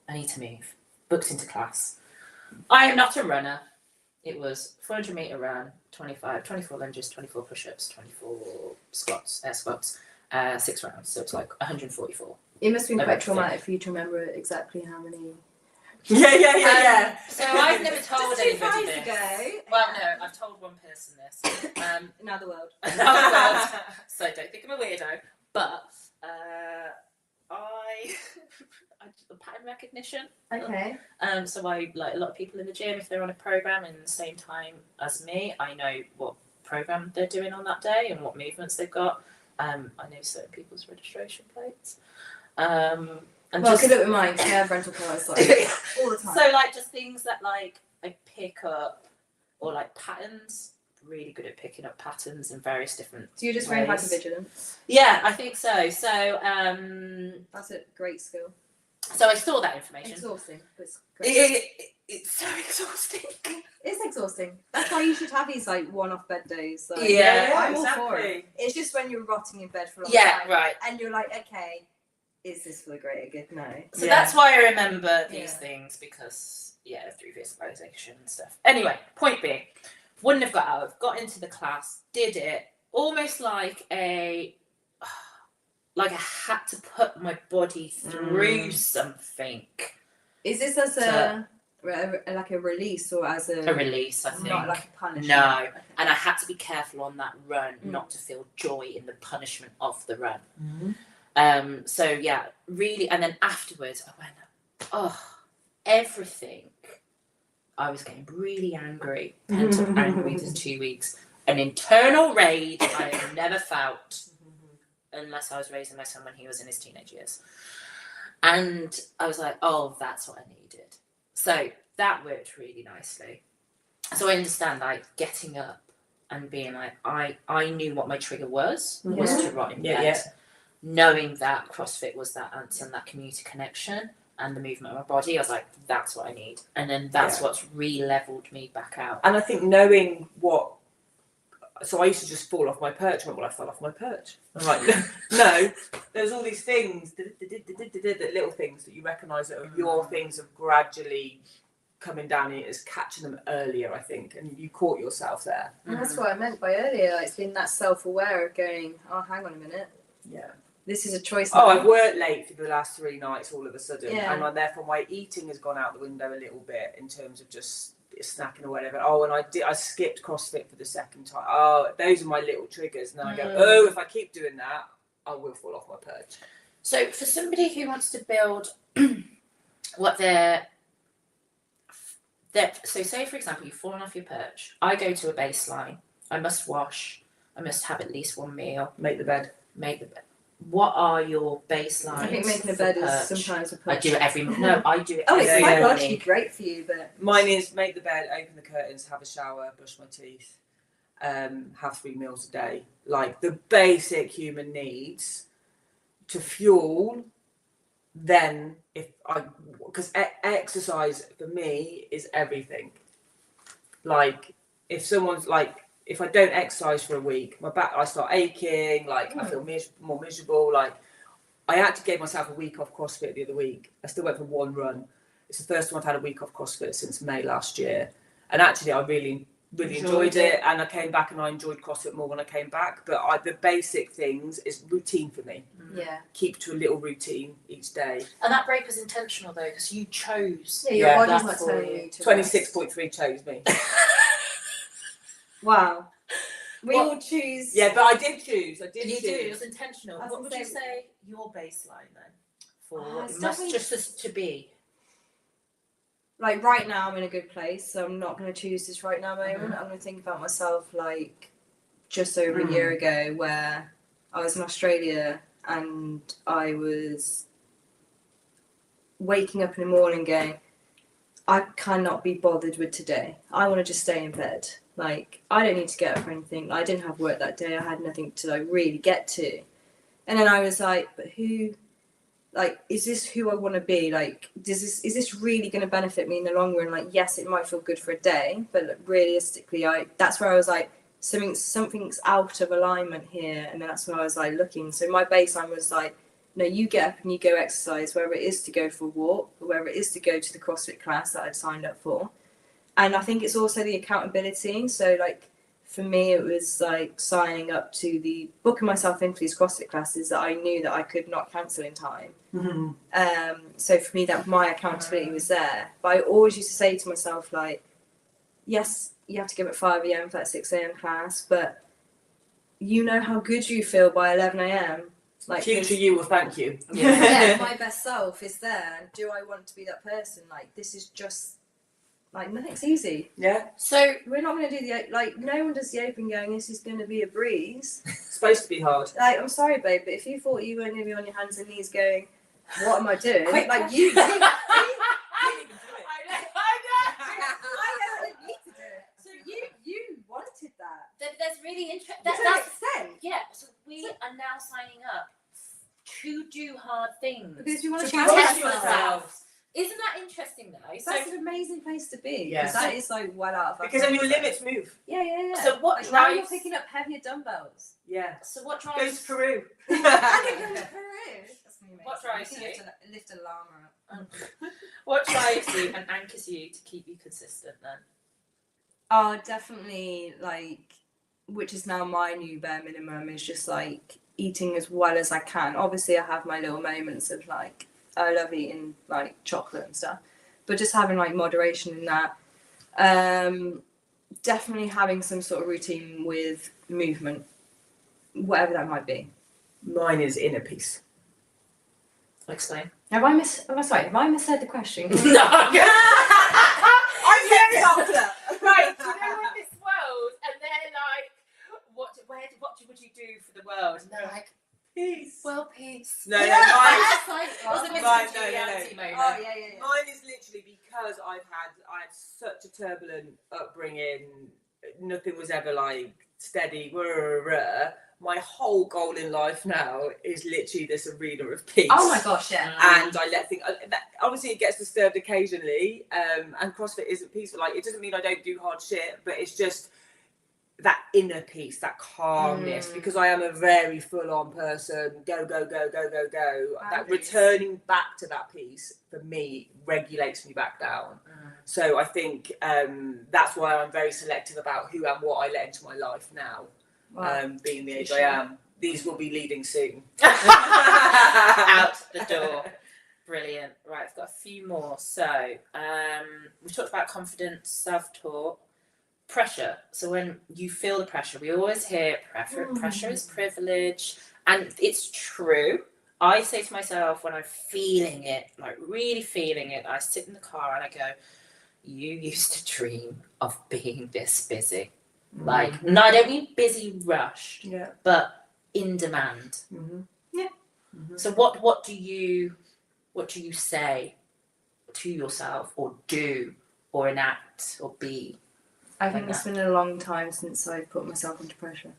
I need to move. Booked into class. I am not a runner. It was 400 meter run, 24 lunges, 24 push-ups, 24 squats, air squats, 6 rounds. So it's like 144. It must have been I quite don't think. traumatic for you to remember exactly how many. Yeah. So I've never told Just 2 anybody days this. ago. Well, no, I've told one person this. In other world. Another world. So don't think I'm a weirdo. But I pattern recognition. Okay. So I like a lot of people in the gym, if they're on a program in the same time as me, I know what program they're doing on that day and what movements they've got. I know certain people's registration plates. And Well, just, good luck with mine. 'Cause I have rental cars like all the time. so just things that I pick up, or patterns. Really good at picking up patterns in various different. So you're just very ways. hypervigilant. Yeah, I think so. So That's a great skill. so I saw that information. Exhausting, but it's great. It's so exhausting. It's exhausting. That's why you should have these one-off bed days. Like, Yeah, I'm all for it. exactly. It's just when you're rotting in bed for a long Yeah, time, right. and you're like, okay, is this for the greater good? No. So Yeah. that's why I remember these Yeah. things, because through visualization and stuff. Anyway, point being, wouldn't have got out, got into the class, did it, almost like I had to put my body through something. Is this as like a release or as A release, I think. not like a punishment? No. Okay. And I had to be careful on that run, not to feel joy in the punishment of the run. So yeah, really, and then afterwards I went, everything. I was getting really angry, pent up angry for 2 weeks. An internal rage I have never felt, unless I was raising my son when he was in his teenage years. And I was like, oh, that's what I needed. So that worked really nicely. So I understand getting up and being like, I knew what my trigger was to rot in bed. Yeah. Knowing that CrossFit was that answer and that community connection and the movement of my body, I was like, that's what I need. And then that's what's re-leveled me back out. And I think knowing what. So I used to just fall off my perch. I fell off my perch. I'm like, no, there's all these things, little things that you recognise that are your things of gradually coming down here is catching them earlier, I think, and you caught yourself there. And that's what I meant by earlier. Like, it's being that self-aware of going, oh, hang on a minute, Yeah. this is a choice. Oh, that I've worked late for the last 3 nights all of a sudden, Yeah. and therefore my eating has gone out the window a little bit in terms of just snacking or whatever. Oh, and I skipped CrossFit for the second time. Oh, those are my little triggers. And then I go, oh, if I keep doing that, I will fall off my perch. So for somebody who wants to build what so say for example you've fallen off your perch, I go to a baseline, I must wash, I must have at least one meal, Make the bed. make the bed. What are your baselines? I think making a for bed perch? is sometimes a I push. do it every no, I do it Oh, it's every Yeah, yeah. psychologically morning. great for you, but Mine is make the bed, open the curtains, have a shower, brush my teeth, have 3 meals a day. Like the basic human needs to fuel. Then because exercise for me is everything. Like if someone's like, if I don't exercise for a week, my back, I start aching, like I feel more miserable. Like I actually gave myself a week off CrossFit the other week. I still went for 1 run. It's the first time I've had a week off CrossFit since May last year. And actually I really enjoyed it. And I came back and I enjoyed CrossFit more when I came back. But the basic things is routine for me. yeah. Keep to a little routine each day. And that break was intentional though, because you chose. Yeah, your Yeah, body's not that's telling all. you to 26.3 chose me. Wow. We What? all choose. Yeah, but I did choose. I did You choose. did. It was intentional. I was What would gonna you say- say your baseline then? For Oh, what it's it must definitely- just as to be. Like right now I'm in a good place, so I'm not going to choose this right now moment. I'm going to think about myself like just over a year ago where I was in Australia and I was waking up in the morning going, I cannot be bothered with today. I want to just stay in bed. Like I don't need to get up for anything. I didn't have work that day. I had nothing to like really get to. And then I was like, but who, like, is this who I want to be? Like, is this really going to benefit me in the long run? Like, yes, it might feel good for a day, but like, realistically, that's where I was like, something's out of alignment here. And then that's where I was like looking. So my baseline was like, no, you get up and you go exercise, whether it is to go for a walk, or whether it is to go to the CrossFit class that I'd signed up for. And I think it's also the accountability. So like for me, it was like signing up to booking myself into these CrossFit classes that I knew that I could not cancel in time. Mm-hmm. So for me, that my accountability was there. But I always used to say to myself, like, yes, you have to give at 5 a.m. for that 6 a.m. class, but you know how good you feel by 11 a.m. Like Future you will thank you. yeah, my best self is there. And do I want to be that person? Like, this is just like nothing's easy. Yeah, So We're not going to do no one does the open going, this is going to be a breeze. it's supposed to be hard. Like, I'm sorry, babe, but if you thought you weren't going to be on your hands and knees going, what am I doing? Quick like, you. So you wanted that. there's really interesting. To an extent. Yeah. So we are now signing up to do hard things. Because we want to To challenge push ourselves. yourself. Isn't that interesting though? So That's an amazing place to be. Yeah. Because that is like well out of our Because then your comfort limits move. zone. Yeah. So what Like, now you're drives- picking up heavier dumbbells. Yeah. so what Go drives to Peru. And you're going to Peru. That's gonna be amazing. What drives You can you? lift a llama up. what drives you and anchors you to keep you consistent then? Oh, definitely, like, which is now my new bare minimum, is just like eating as well as I can. Obviously, I have my little moments of like, I love eating like chocolate and stuff, but just having like moderation in that. Definitely having some sort of routine with movement, whatever that might be. Mine is inner peace. Explain. Have I misheard the question? No. I'm very doctor. Right, do you know in this world, and they're like, what would you do for the world? And they're like, Peace. well, peace. No, no, mine, It was a Mr. Right, no, no, Congeniality no. moment. Oh yeah. mine is literally because I had such a turbulent upbringing. Nothing was ever like steady. My whole goal in life now is literally this arena of peace. Oh my gosh, yeah. And I let things. Obviously, it gets disturbed occasionally, and CrossFit isn't peaceful. Like, it doesn't mean I don't do hard shit, but it's just that inner peace, that calmness, because I am a very full-on person, go. That Boundaries. returning back to that peace for me regulates me back down. So I think that's why I'm very selective about who and what I let into my life now. Wow. Being the age Sure. I am, these will be leaving soon. Out the door. Brilliant. Right, I've got a few more. So we talked about confidence, self-talk, pressure. So when you feel the pressure, we always hear pressure is privilege, and it's true. I say to myself when I'm feeling it, like really feeling it, I sit in the car and I go, you used to dream of being this busy. Like, no, I don't mean busy rushed, Yeah. but in demand. So what do you say to yourself, or do, or enact, or be? I think it's been a long time since I put myself under pressure.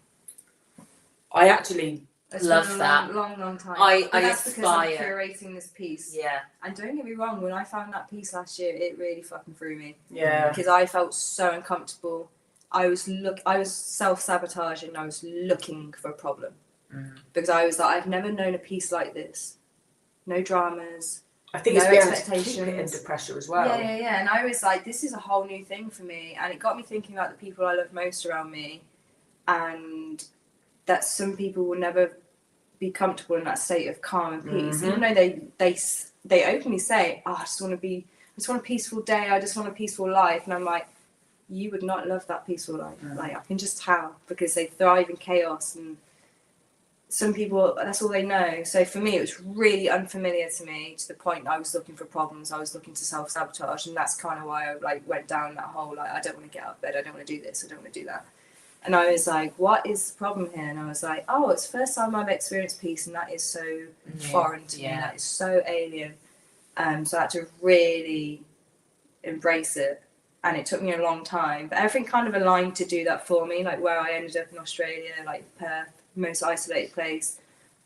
I actually It's Love been a that. long time. I But that's because I'm aspire. curating this piece. Yeah. And don't get me wrong, when I found that piece last year, it really fucking threw me yeah. because I felt so uncomfortable. I was self-sabotaging. I was looking for a problem because I was like, I've never known a piece like this. No dramas. I think No it's being able to keep expectations. it under pressure as well. Yeah. And I was like, this is a whole new thing for me, and it got me thinking about the people I love most around me, and that some people will never be comfortable in that state of calm and peace, even though they openly say, "Oh, I just want a peaceful day. I just want a peaceful life," and I'm like, you would not love that peaceful life. Like, I can just tell, because they thrive in chaos, and some people, that's all they know. So for me, it was really unfamiliar to me, to the point I was looking for problems. I was looking to self-sabotage, and that's kind of why I went down that whole, I don't want to get out of bed, I don't want to do this, I don't want to do that. And I was like, what is the problem here? And I was like, oh, it's the first time I've experienced peace, and that is so foreign to me. That is so alien. So I had to really embrace it. And it took me a long time. But everything kind of aligned to do that for me, like where I ended up in Australia, like Perth, most isolated place,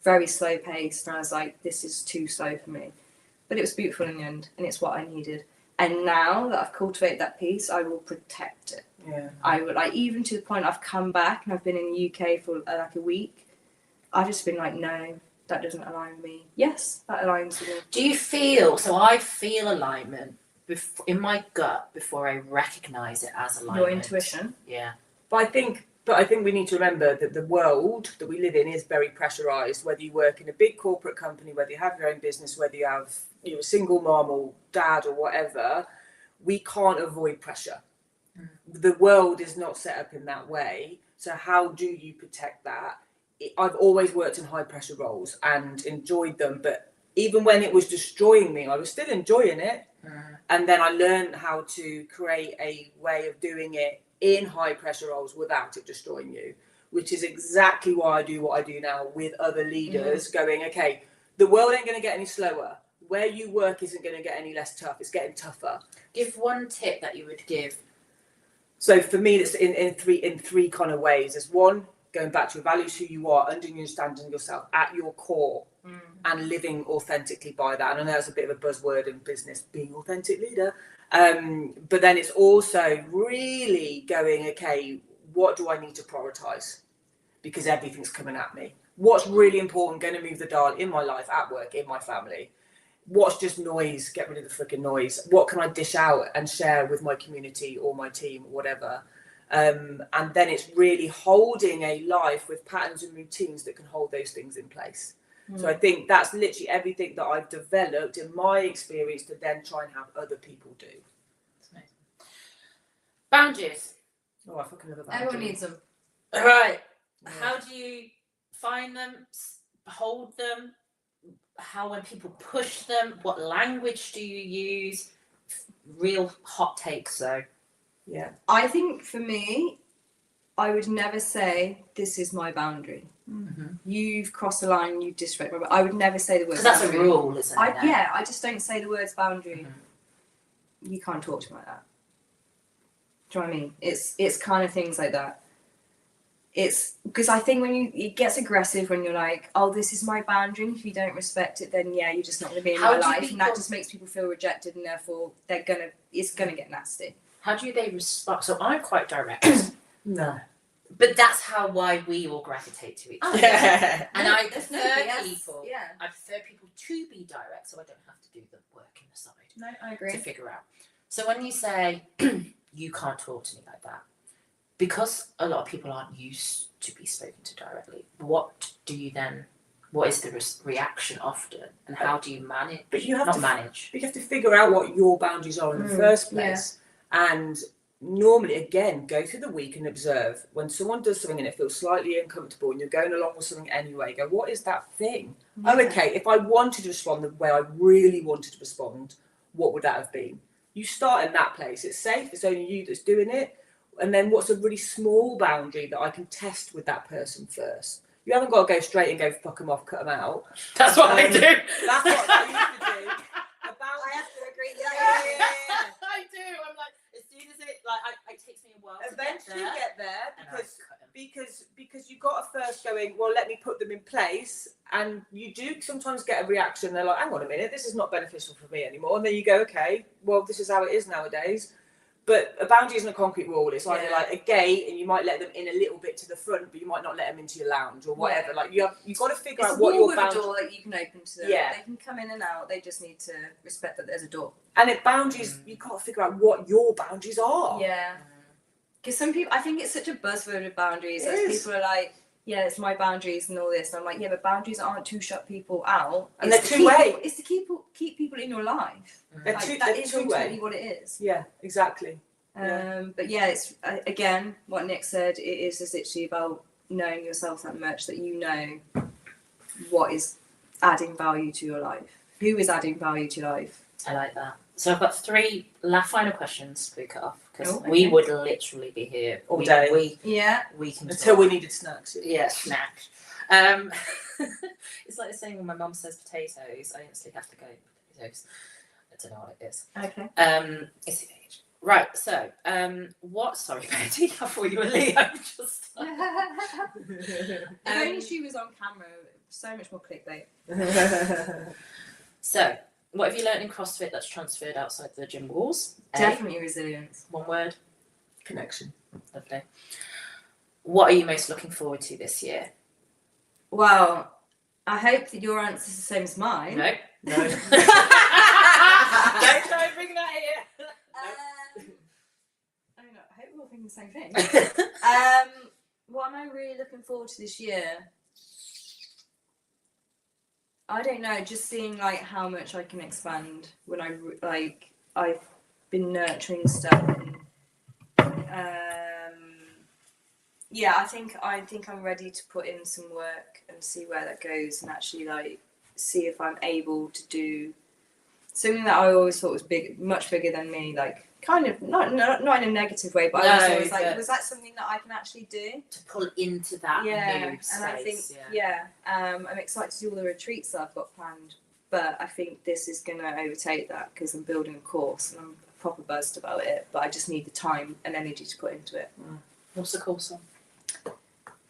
very slow paced. And I was like, this is too slow for me. But it was beautiful in the end, and it's what I needed. And now that I've cultivated that peace, I will protect it. Yeah. I would, like, even to the point I've come back and I've been in the UK for like a week. I've just been like, no, that doesn't align with me. Yes, that aligns with me. Do you feel? So I feel alignment in my gut before I recognise it as alignment. Your intuition. Yeah. But I think we need to remember that the world that we live in is very pressurized. Whether you work in a big corporate company, whether you have your own business, whether you're a single mom or dad or whatever, we can't avoid pressure. The world is not set up in that way. So how do you protect that? I've always worked in high pressure roles and enjoyed them, but even when it was destroying me, I was still enjoying it. And then I learned how to create a way of doing it in high pressure roles without it destroying you, which is exactly why I do what I do now with other leaders, going, okay, the world ain't going to get any slower. Where you work isn't going to get any less tough. It's getting tougher. Give one tip that you would give. So for me, it's in three kind of ways. There's one, going back to your values, who you are, understanding yourself at your core, and living authentically by that. And I know that's a bit of a buzzword in business, being authentic leader. But then it's also really going, okay, what do I need to prioritize? Because everything's coming at me. What's really important, going to move the dial in my life, at work, in my family? What's just noise? Get rid of the freaking noise. What can I dish out and share with my community or my team or whatever? And then it's really holding a life with patterns and routines that can hold those things in place. So I think that's literally everything that I've developed in my experience to then try and have other people do. Boundaries. Oh, I fucking love a boundary. Everyone needs them. All right. Yeah. How do you find them, hold them? How, when people push them, what language do you use? Real hot takes, though. Yeah. I think for me, I would never say, this is my boundary. You've crossed the line, you've disrespected my boundary. I would never say the word Because that's a boundary. rule, isn't it? Yeah, I just don't say the words boundary. You can't talk to me like that. Do you know what I mean? It's kind of things like that. It's because I think it gets aggressive when you're like, oh, this is my boundary. If you don't respect it, then yeah, you're just not going to be in How my do life, people- and that just makes people feel rejected, and therefore it's gonna get nasty. How do they respond? So I'm quite direct. No. but that's why we all gravitate to each Oh, other. Yeah. And I there's prefer nobody else. people. Yeah. I prefer people to be direct, so I don't have to do the work in the side No, I to agree. figure out. So when you say you can't talk to me like that, because a lot of people aren't used to be spoken to directly, what do you then? What is the reaction often, and how do you manage? But you have not to manage. You have to figure out what your boundaries are in the first place. And normally, again, go through the week and observe. When someone does something and it feels slightly uncomfortable and you're going along with something anyway, go, what is that thing? Oh, okay, if I wanted to respond the way I really wanted to respond, what would that have been? You start in that place. It's safe. It's only you that's doing it. And then what's a really small boundary that I can test with that person first? You haven't got to go straight and go fuck them off, cut them out. That's what I do. That's what I used to do. I have to agree. I do. I'm like, as soon as it takes me a while Eventually to get there and I because cut 'em. because you got to first going, well, let me put them in place, and you do sometimes get a reaction. They're like, hang on a minute, this is not beneficial for me anymore. And then you go, okay, well, this is how it is nowadays. But a boundary isn't a concrete wall. It's either like a gate, and you might let them in a little bit to the front, but you might not let them into your lounge or whatever. Yeah. Like you've got to figure It's out a what wall your with a boundary. door that you can open to them. Yeah. They can come in and out. They just need to respect that there's a door. And it boundaries, you've got to figure out what your boundaries are. Yeah. Because some people, I think it's such a buzzword with boundaries. It That is. people are like, yeah, it's my boundaries and all this. And I'm like, yeah, but boundaries aren't to shut people out. And It's they're to keep two-way. people- It's to keep people in your life. They're Like, that is two-way. ultimately what it is. Yeah, exactly. But yeah, it's again what Nick said. It is literally about knowing yourself that much that you know what is adding value to your life. Who is adding value to your life? I like that. So I've got three final questions to cut off because Oh, we okay. would literally be here All day. Yeah. We can Until talk. we needed snacks. Yeah, snacks. It's like the saying when my mum says potatoes, I instantly have to go potatoes. I don't know what it is. Okay. It's the age. Right, so what sorry Betty, I thought you were Leo just If only she was on camera, so much more clickbait. So what have you learned in CrossFit that's transferred outside the gym walls? A, Definitely resilience. one word. Connection. Lovely. What are you most looking forward to this year? Well, I hope that your answer is the same as mine. No. No. Don't try and bring that here. I don't know. I hope we're all thinking the same thing. What am I really looking forward to this year? I don't know. Just seeing like how much I can expand when I've been nurturing stuff. And, yeah, I think I'm ready to put in some work and see where that goes, and actually like see if I'm able to do something that I always thought was big, much bigger than me. Like kind of not in a negative way, but I No, was like, but- was that something that I can actually do? To pull into that Yeah, new space. and I think I'm excited to do all the retreats that I've got planned, but I think this is going to overtake that because I'm building a course and I'm proper buzzed about it, but I just need the time and energy to put into it. What's the course on?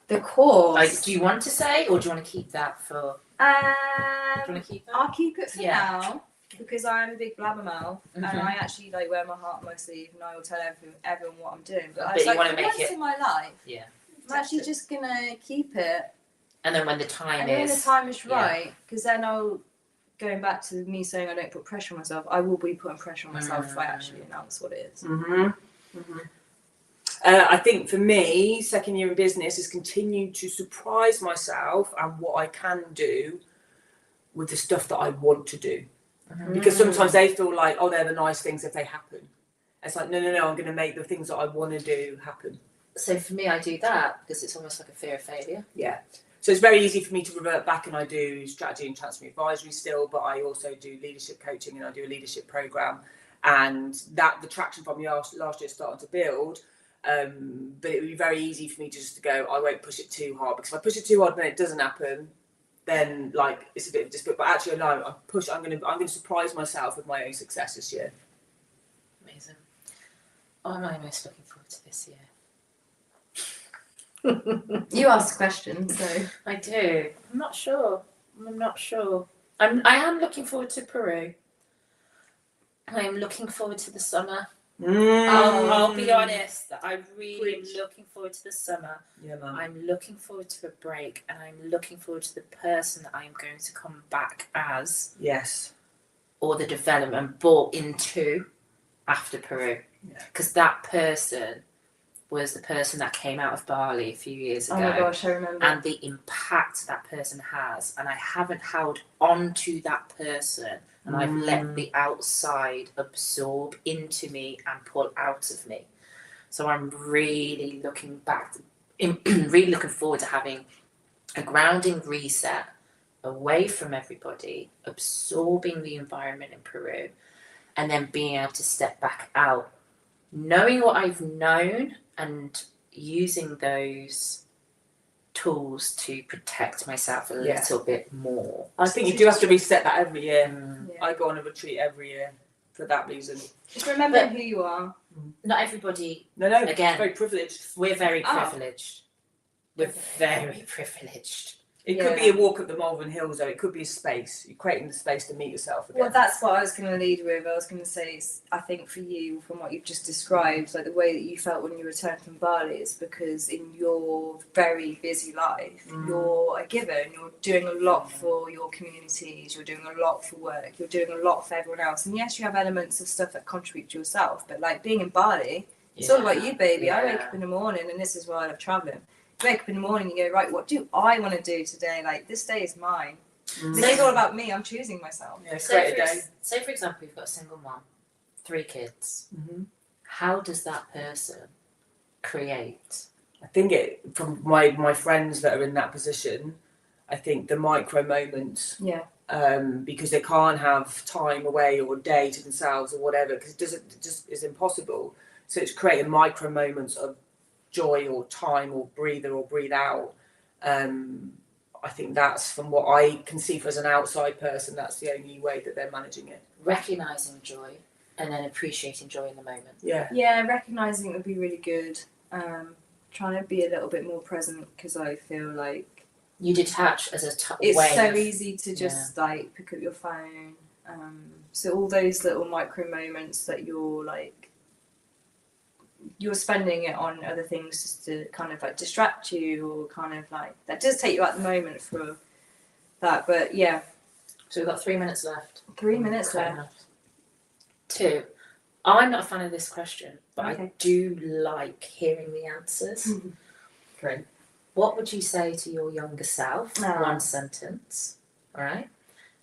The course. Like, do you want to say, or do you want to keep that for? Do you want to keep that? I'll keep it for Yeah. now because I'm a big blabbermouth and Mhm. I actually like wear my heart on my sleeve and I will tell everyone what I'm doing. But I But was you like, wanna for make once it- in my life, Yeah. I'm actually just gonna keep it. And then when the time And then when the is, time is yeah. right, because then I'll, going back to me saying I don't put pressure on myself, I will be putting pressure on myself if I actually announce what it is. I think for me, second year in business is continuing to surprise myself and what I can do with the stuff that I want to do. Because sometimes they feel like, oh, they're the nice things if they happen. It's like, no, I'm going to make the things that I want to do happen. So for me, I do that because it's almost like a fear of failure. Yeah. So it's very easy for me to revert back, and I do strategy and transformation advisory still, but I also do leadership coaching and I do a leadership program. And that the traction from last year is starting to build. But it would be very easy for me just to go, I won't push it too hard, because if I push it too hard and then it doesn't happen, then like it's a bit of a dispute. But actually, no, I'm going to surprise myself with my own success this year. Amazing. What am I most looking forward to this year? You asked the question, so I do. I'm not sure. I am looking forward to Peru. I am looking forward to the summer. I'll be honest, I really am Preach. looking forward to the summer. Yeah, man. I'm looking forward to a break, and I'm looking forward to the person that I'm going to come back as, Yes. or the development brought into after Peru. Yeah. Because that person was the person that came out of Bali a few years ago. Oh my gosh, I remember. And the impact that person has, and I haven't held on to that person, and I've let the outside absorb into me and pull out of me. So I'm really looking really looking forward to having a grounding reset away from everybody, absorbing the environment in Peru, and then being able to step back out, knowing what I've known and using those tools to protect myself a Yeah. little bit more. I think you do have to reset that every year. Yeah. I go on a retreat every year for that reason. Just remember But- who you are. Not everybody, No, Again. it's very privileged. we're very Oh. privileged. We're very privileged. It could be a walk up the Malvern Hills, or it could be a space. You're creating the space to meet yourself again. Well, that's what I was going to lead with. I was going to say, I think for you, from what you've just described, like the way that you felt when you returned from Bali is because in your very busy life, you're a giver and you're doing a lot for your communities, you're doing a lot for work, you're doing a lot for everyone else. And yes, you have elements of stuff that contribute to yourself, but like being in Bali, it's all about you, baby. I wake up in the morning, and this is why I love traveling. You wake up in the morning, you go, right, what do I want to do today? Like, this day is mine. This is all about me. I'm choosing myself. Yeah, Say create a day. for example, you've got a single mom, 3 kids. Mhm. How does that person create? I think from my friends that are in that position, I think the micro moments, Yeah. because they can't have time away or day to themselves or whatever, because it just is impossible. So it's creating micro moments of joy or time or breather or breathe out. I think that's, from what I can see as an outside person, that's the only way that they're managing it. Recognizing joy and then appreciating joy in the moment. Yeah. Yeah, recognising it would be really good. Trying to be a little bit more present, because I feel like You detach as a it's way so of- easy to just like pick up your phone. So all those little micro moments that you're spending it on other things just to kind of like distract you, or kind of like that does take you out the moment for that. But yeah, So we've got 3 minutes left. 3 minutes Okay, left. enough. 2. I'm not a fan of this question, but I Okay. do like hearing the answers. Great. What would you say to your younger self? Ah. 1 sentence, all right?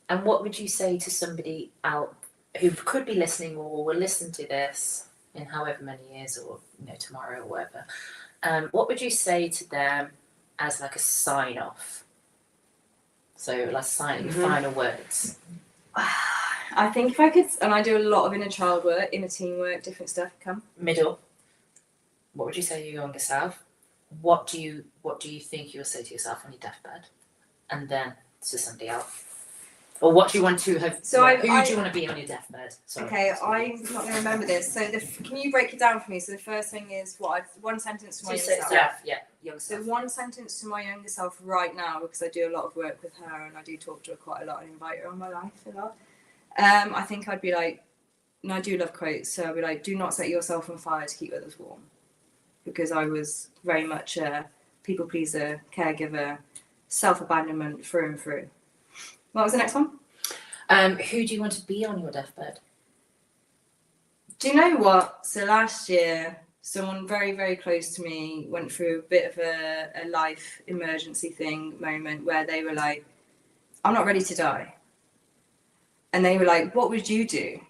And what would you say to somebody out who could be listening or will listen to this in however many years, or tomorrow or whatever? What would you say to them as like a sign off? So like your final words. I think if I could, and I do a lot of inner child work, inner teen work, different stuff come. Middle. What would you say to your younger self? What do you think you'll say to yourself on your deathbed? And then to somebody else. Or what do you want to have? So who do you want to be on your deathbed? Sorry. Okay, I'm not going to remember this. So can you break it down for me? So the first thing is one sentence to my So younger self. young So self. one sentence to my younger self right now, because I do a lot of work with her and I do talk to her quite a lot and invite her on my life a lot. I think I'd be like, and I do love quotes, so I'd be like, do not set yourself on fire to keep others warm. Because I was very much a people pleaser, caregiver, self-abandonment through and through. What was the next one? Who do you want to be on your deathbed? Do you know what? So last year, someone very, very close to me went through a bit of a life emergency moment where they were like, I'm not ready to die. And they were like, what would you do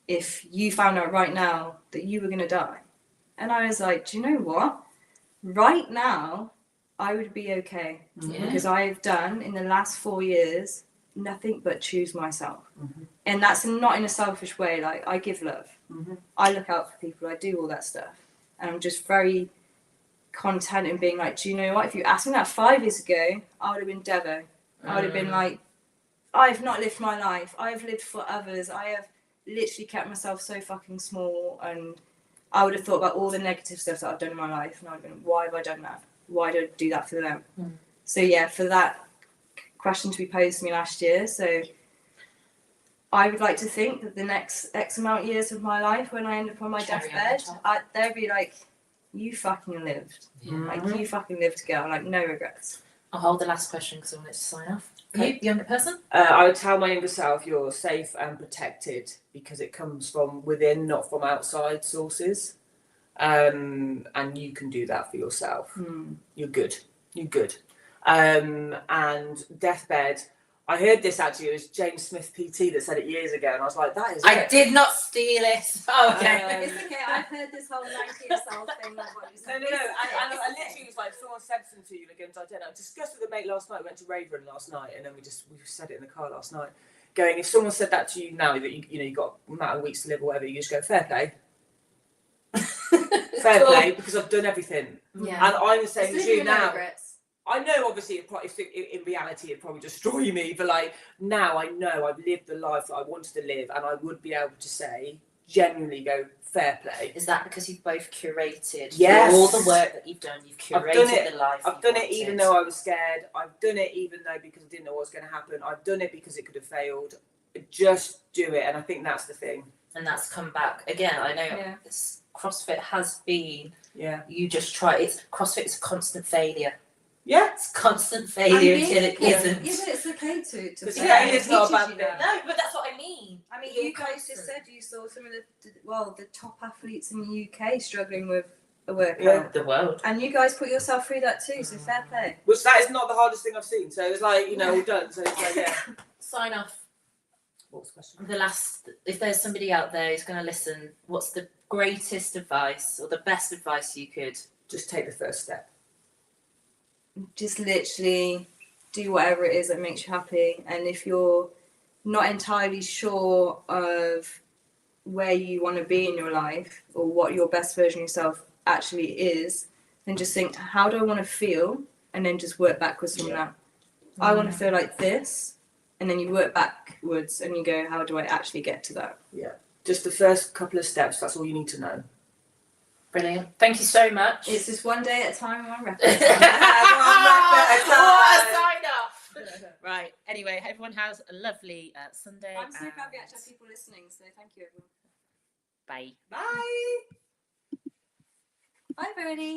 if you found out right now that you were going to die? And I was like, do you know what? Right now, I would be okay. Yeah. Because I've done, in the last 4 years, nothing but choose myself. And that's not in a selfish way. Like, I give love. I look out for people. I do all that stuff. And I'm just very content in being like, do you know what? If you asked me that 5 years ago, I would have been Devo. I would have been like, I've not lived my life. I've lived for others. I have literally kept myself so fucking small. And I would have thought about all the negative stuff that I've done in my life. And I'd have been, why have I done that? Why did I do that for them? So yeah, for that question to be posed to me last year. So I would like to think that the next X amount of years of my life, when I end up on my Carry on, deathbed, Rachel. they'll be like, "You fucking lived. Like you fucking lived, girl. Like no regrets." I'll hold the last question because I want it to sign off. You, younger person? I would tell my younger self you're safe and protected because it comes from within, not from outside sources. And you can do that for yourself. You're good. You're good. And deathbed. I heard this actually. It was James Smith PT that said it years ago, and I was like, "That is." I it. did not steal it. Oh, okay. It's okay. I've heard this whole 90 years old thing. Of what you No. said. And I literally was like, someone said something to you against I don't know. I discussed with a mate last night. We went to Raven last night, and then we said it in the car last night. Going, if someone said that to you now that you got a amount of weeks to live or whatever, you just go fair play. Fair play, because I've done everything, Yeah. and I'm the same It's as you living with no now. regrets. I know, obviously, in reality, it'd probably destroy me, but like now, I know I've lived the life that I wanted to live, and I would be able to say, genuinely, go fair play. Is that because you've both curated Yes. through all the work that you've done? You've I've curated done it. the life. I've you done it wanted. even though I was scared. I've done it even though because I didn't know what was going to happen. I've done it because it could have failed. Just do it, and I think that's the thing. And that's come back again. I know Yeah. CrossFit has been. Yeah. You just try. CrossFit is a constant failure. Yeah. It's constant failure until it isn't. Yeah, but it's okay to Because fail. failure's It not a teaches bad you thing. that. No, but that's what I mean. I mean, You're you guys just constant. said you saw some of the top athletes in the UK struggling with a workout. Yeah. The world. And you guys put yourself through that too, so fair play. Which that is not the hardest thing I've seen. So it's like all done. So it's like Sign off. What was the question? The last. If there's somebody out there who's going to listen, what's the greatest advice or the best advice you could? Just take the first step. Just literally do whatever it is that makes you happy. And if you're not entirely sure of where you want to be in your life or what your best version of yourself actually is, then just think, how do I want to feel? And then just work backwards from that. I want to feel like this. And then you work backwards and you go, how do I actually get to that? Just the first couple of steps. That's all you need to know. Brilliant. Thank you so much. It's just one day at a time, one rep. What a sign off. Right. Anyway, everyone has a lovely Sunday. I'm so glad we and actually have people listening, so thank you everyone. Bye. Bye. Bye, Verity.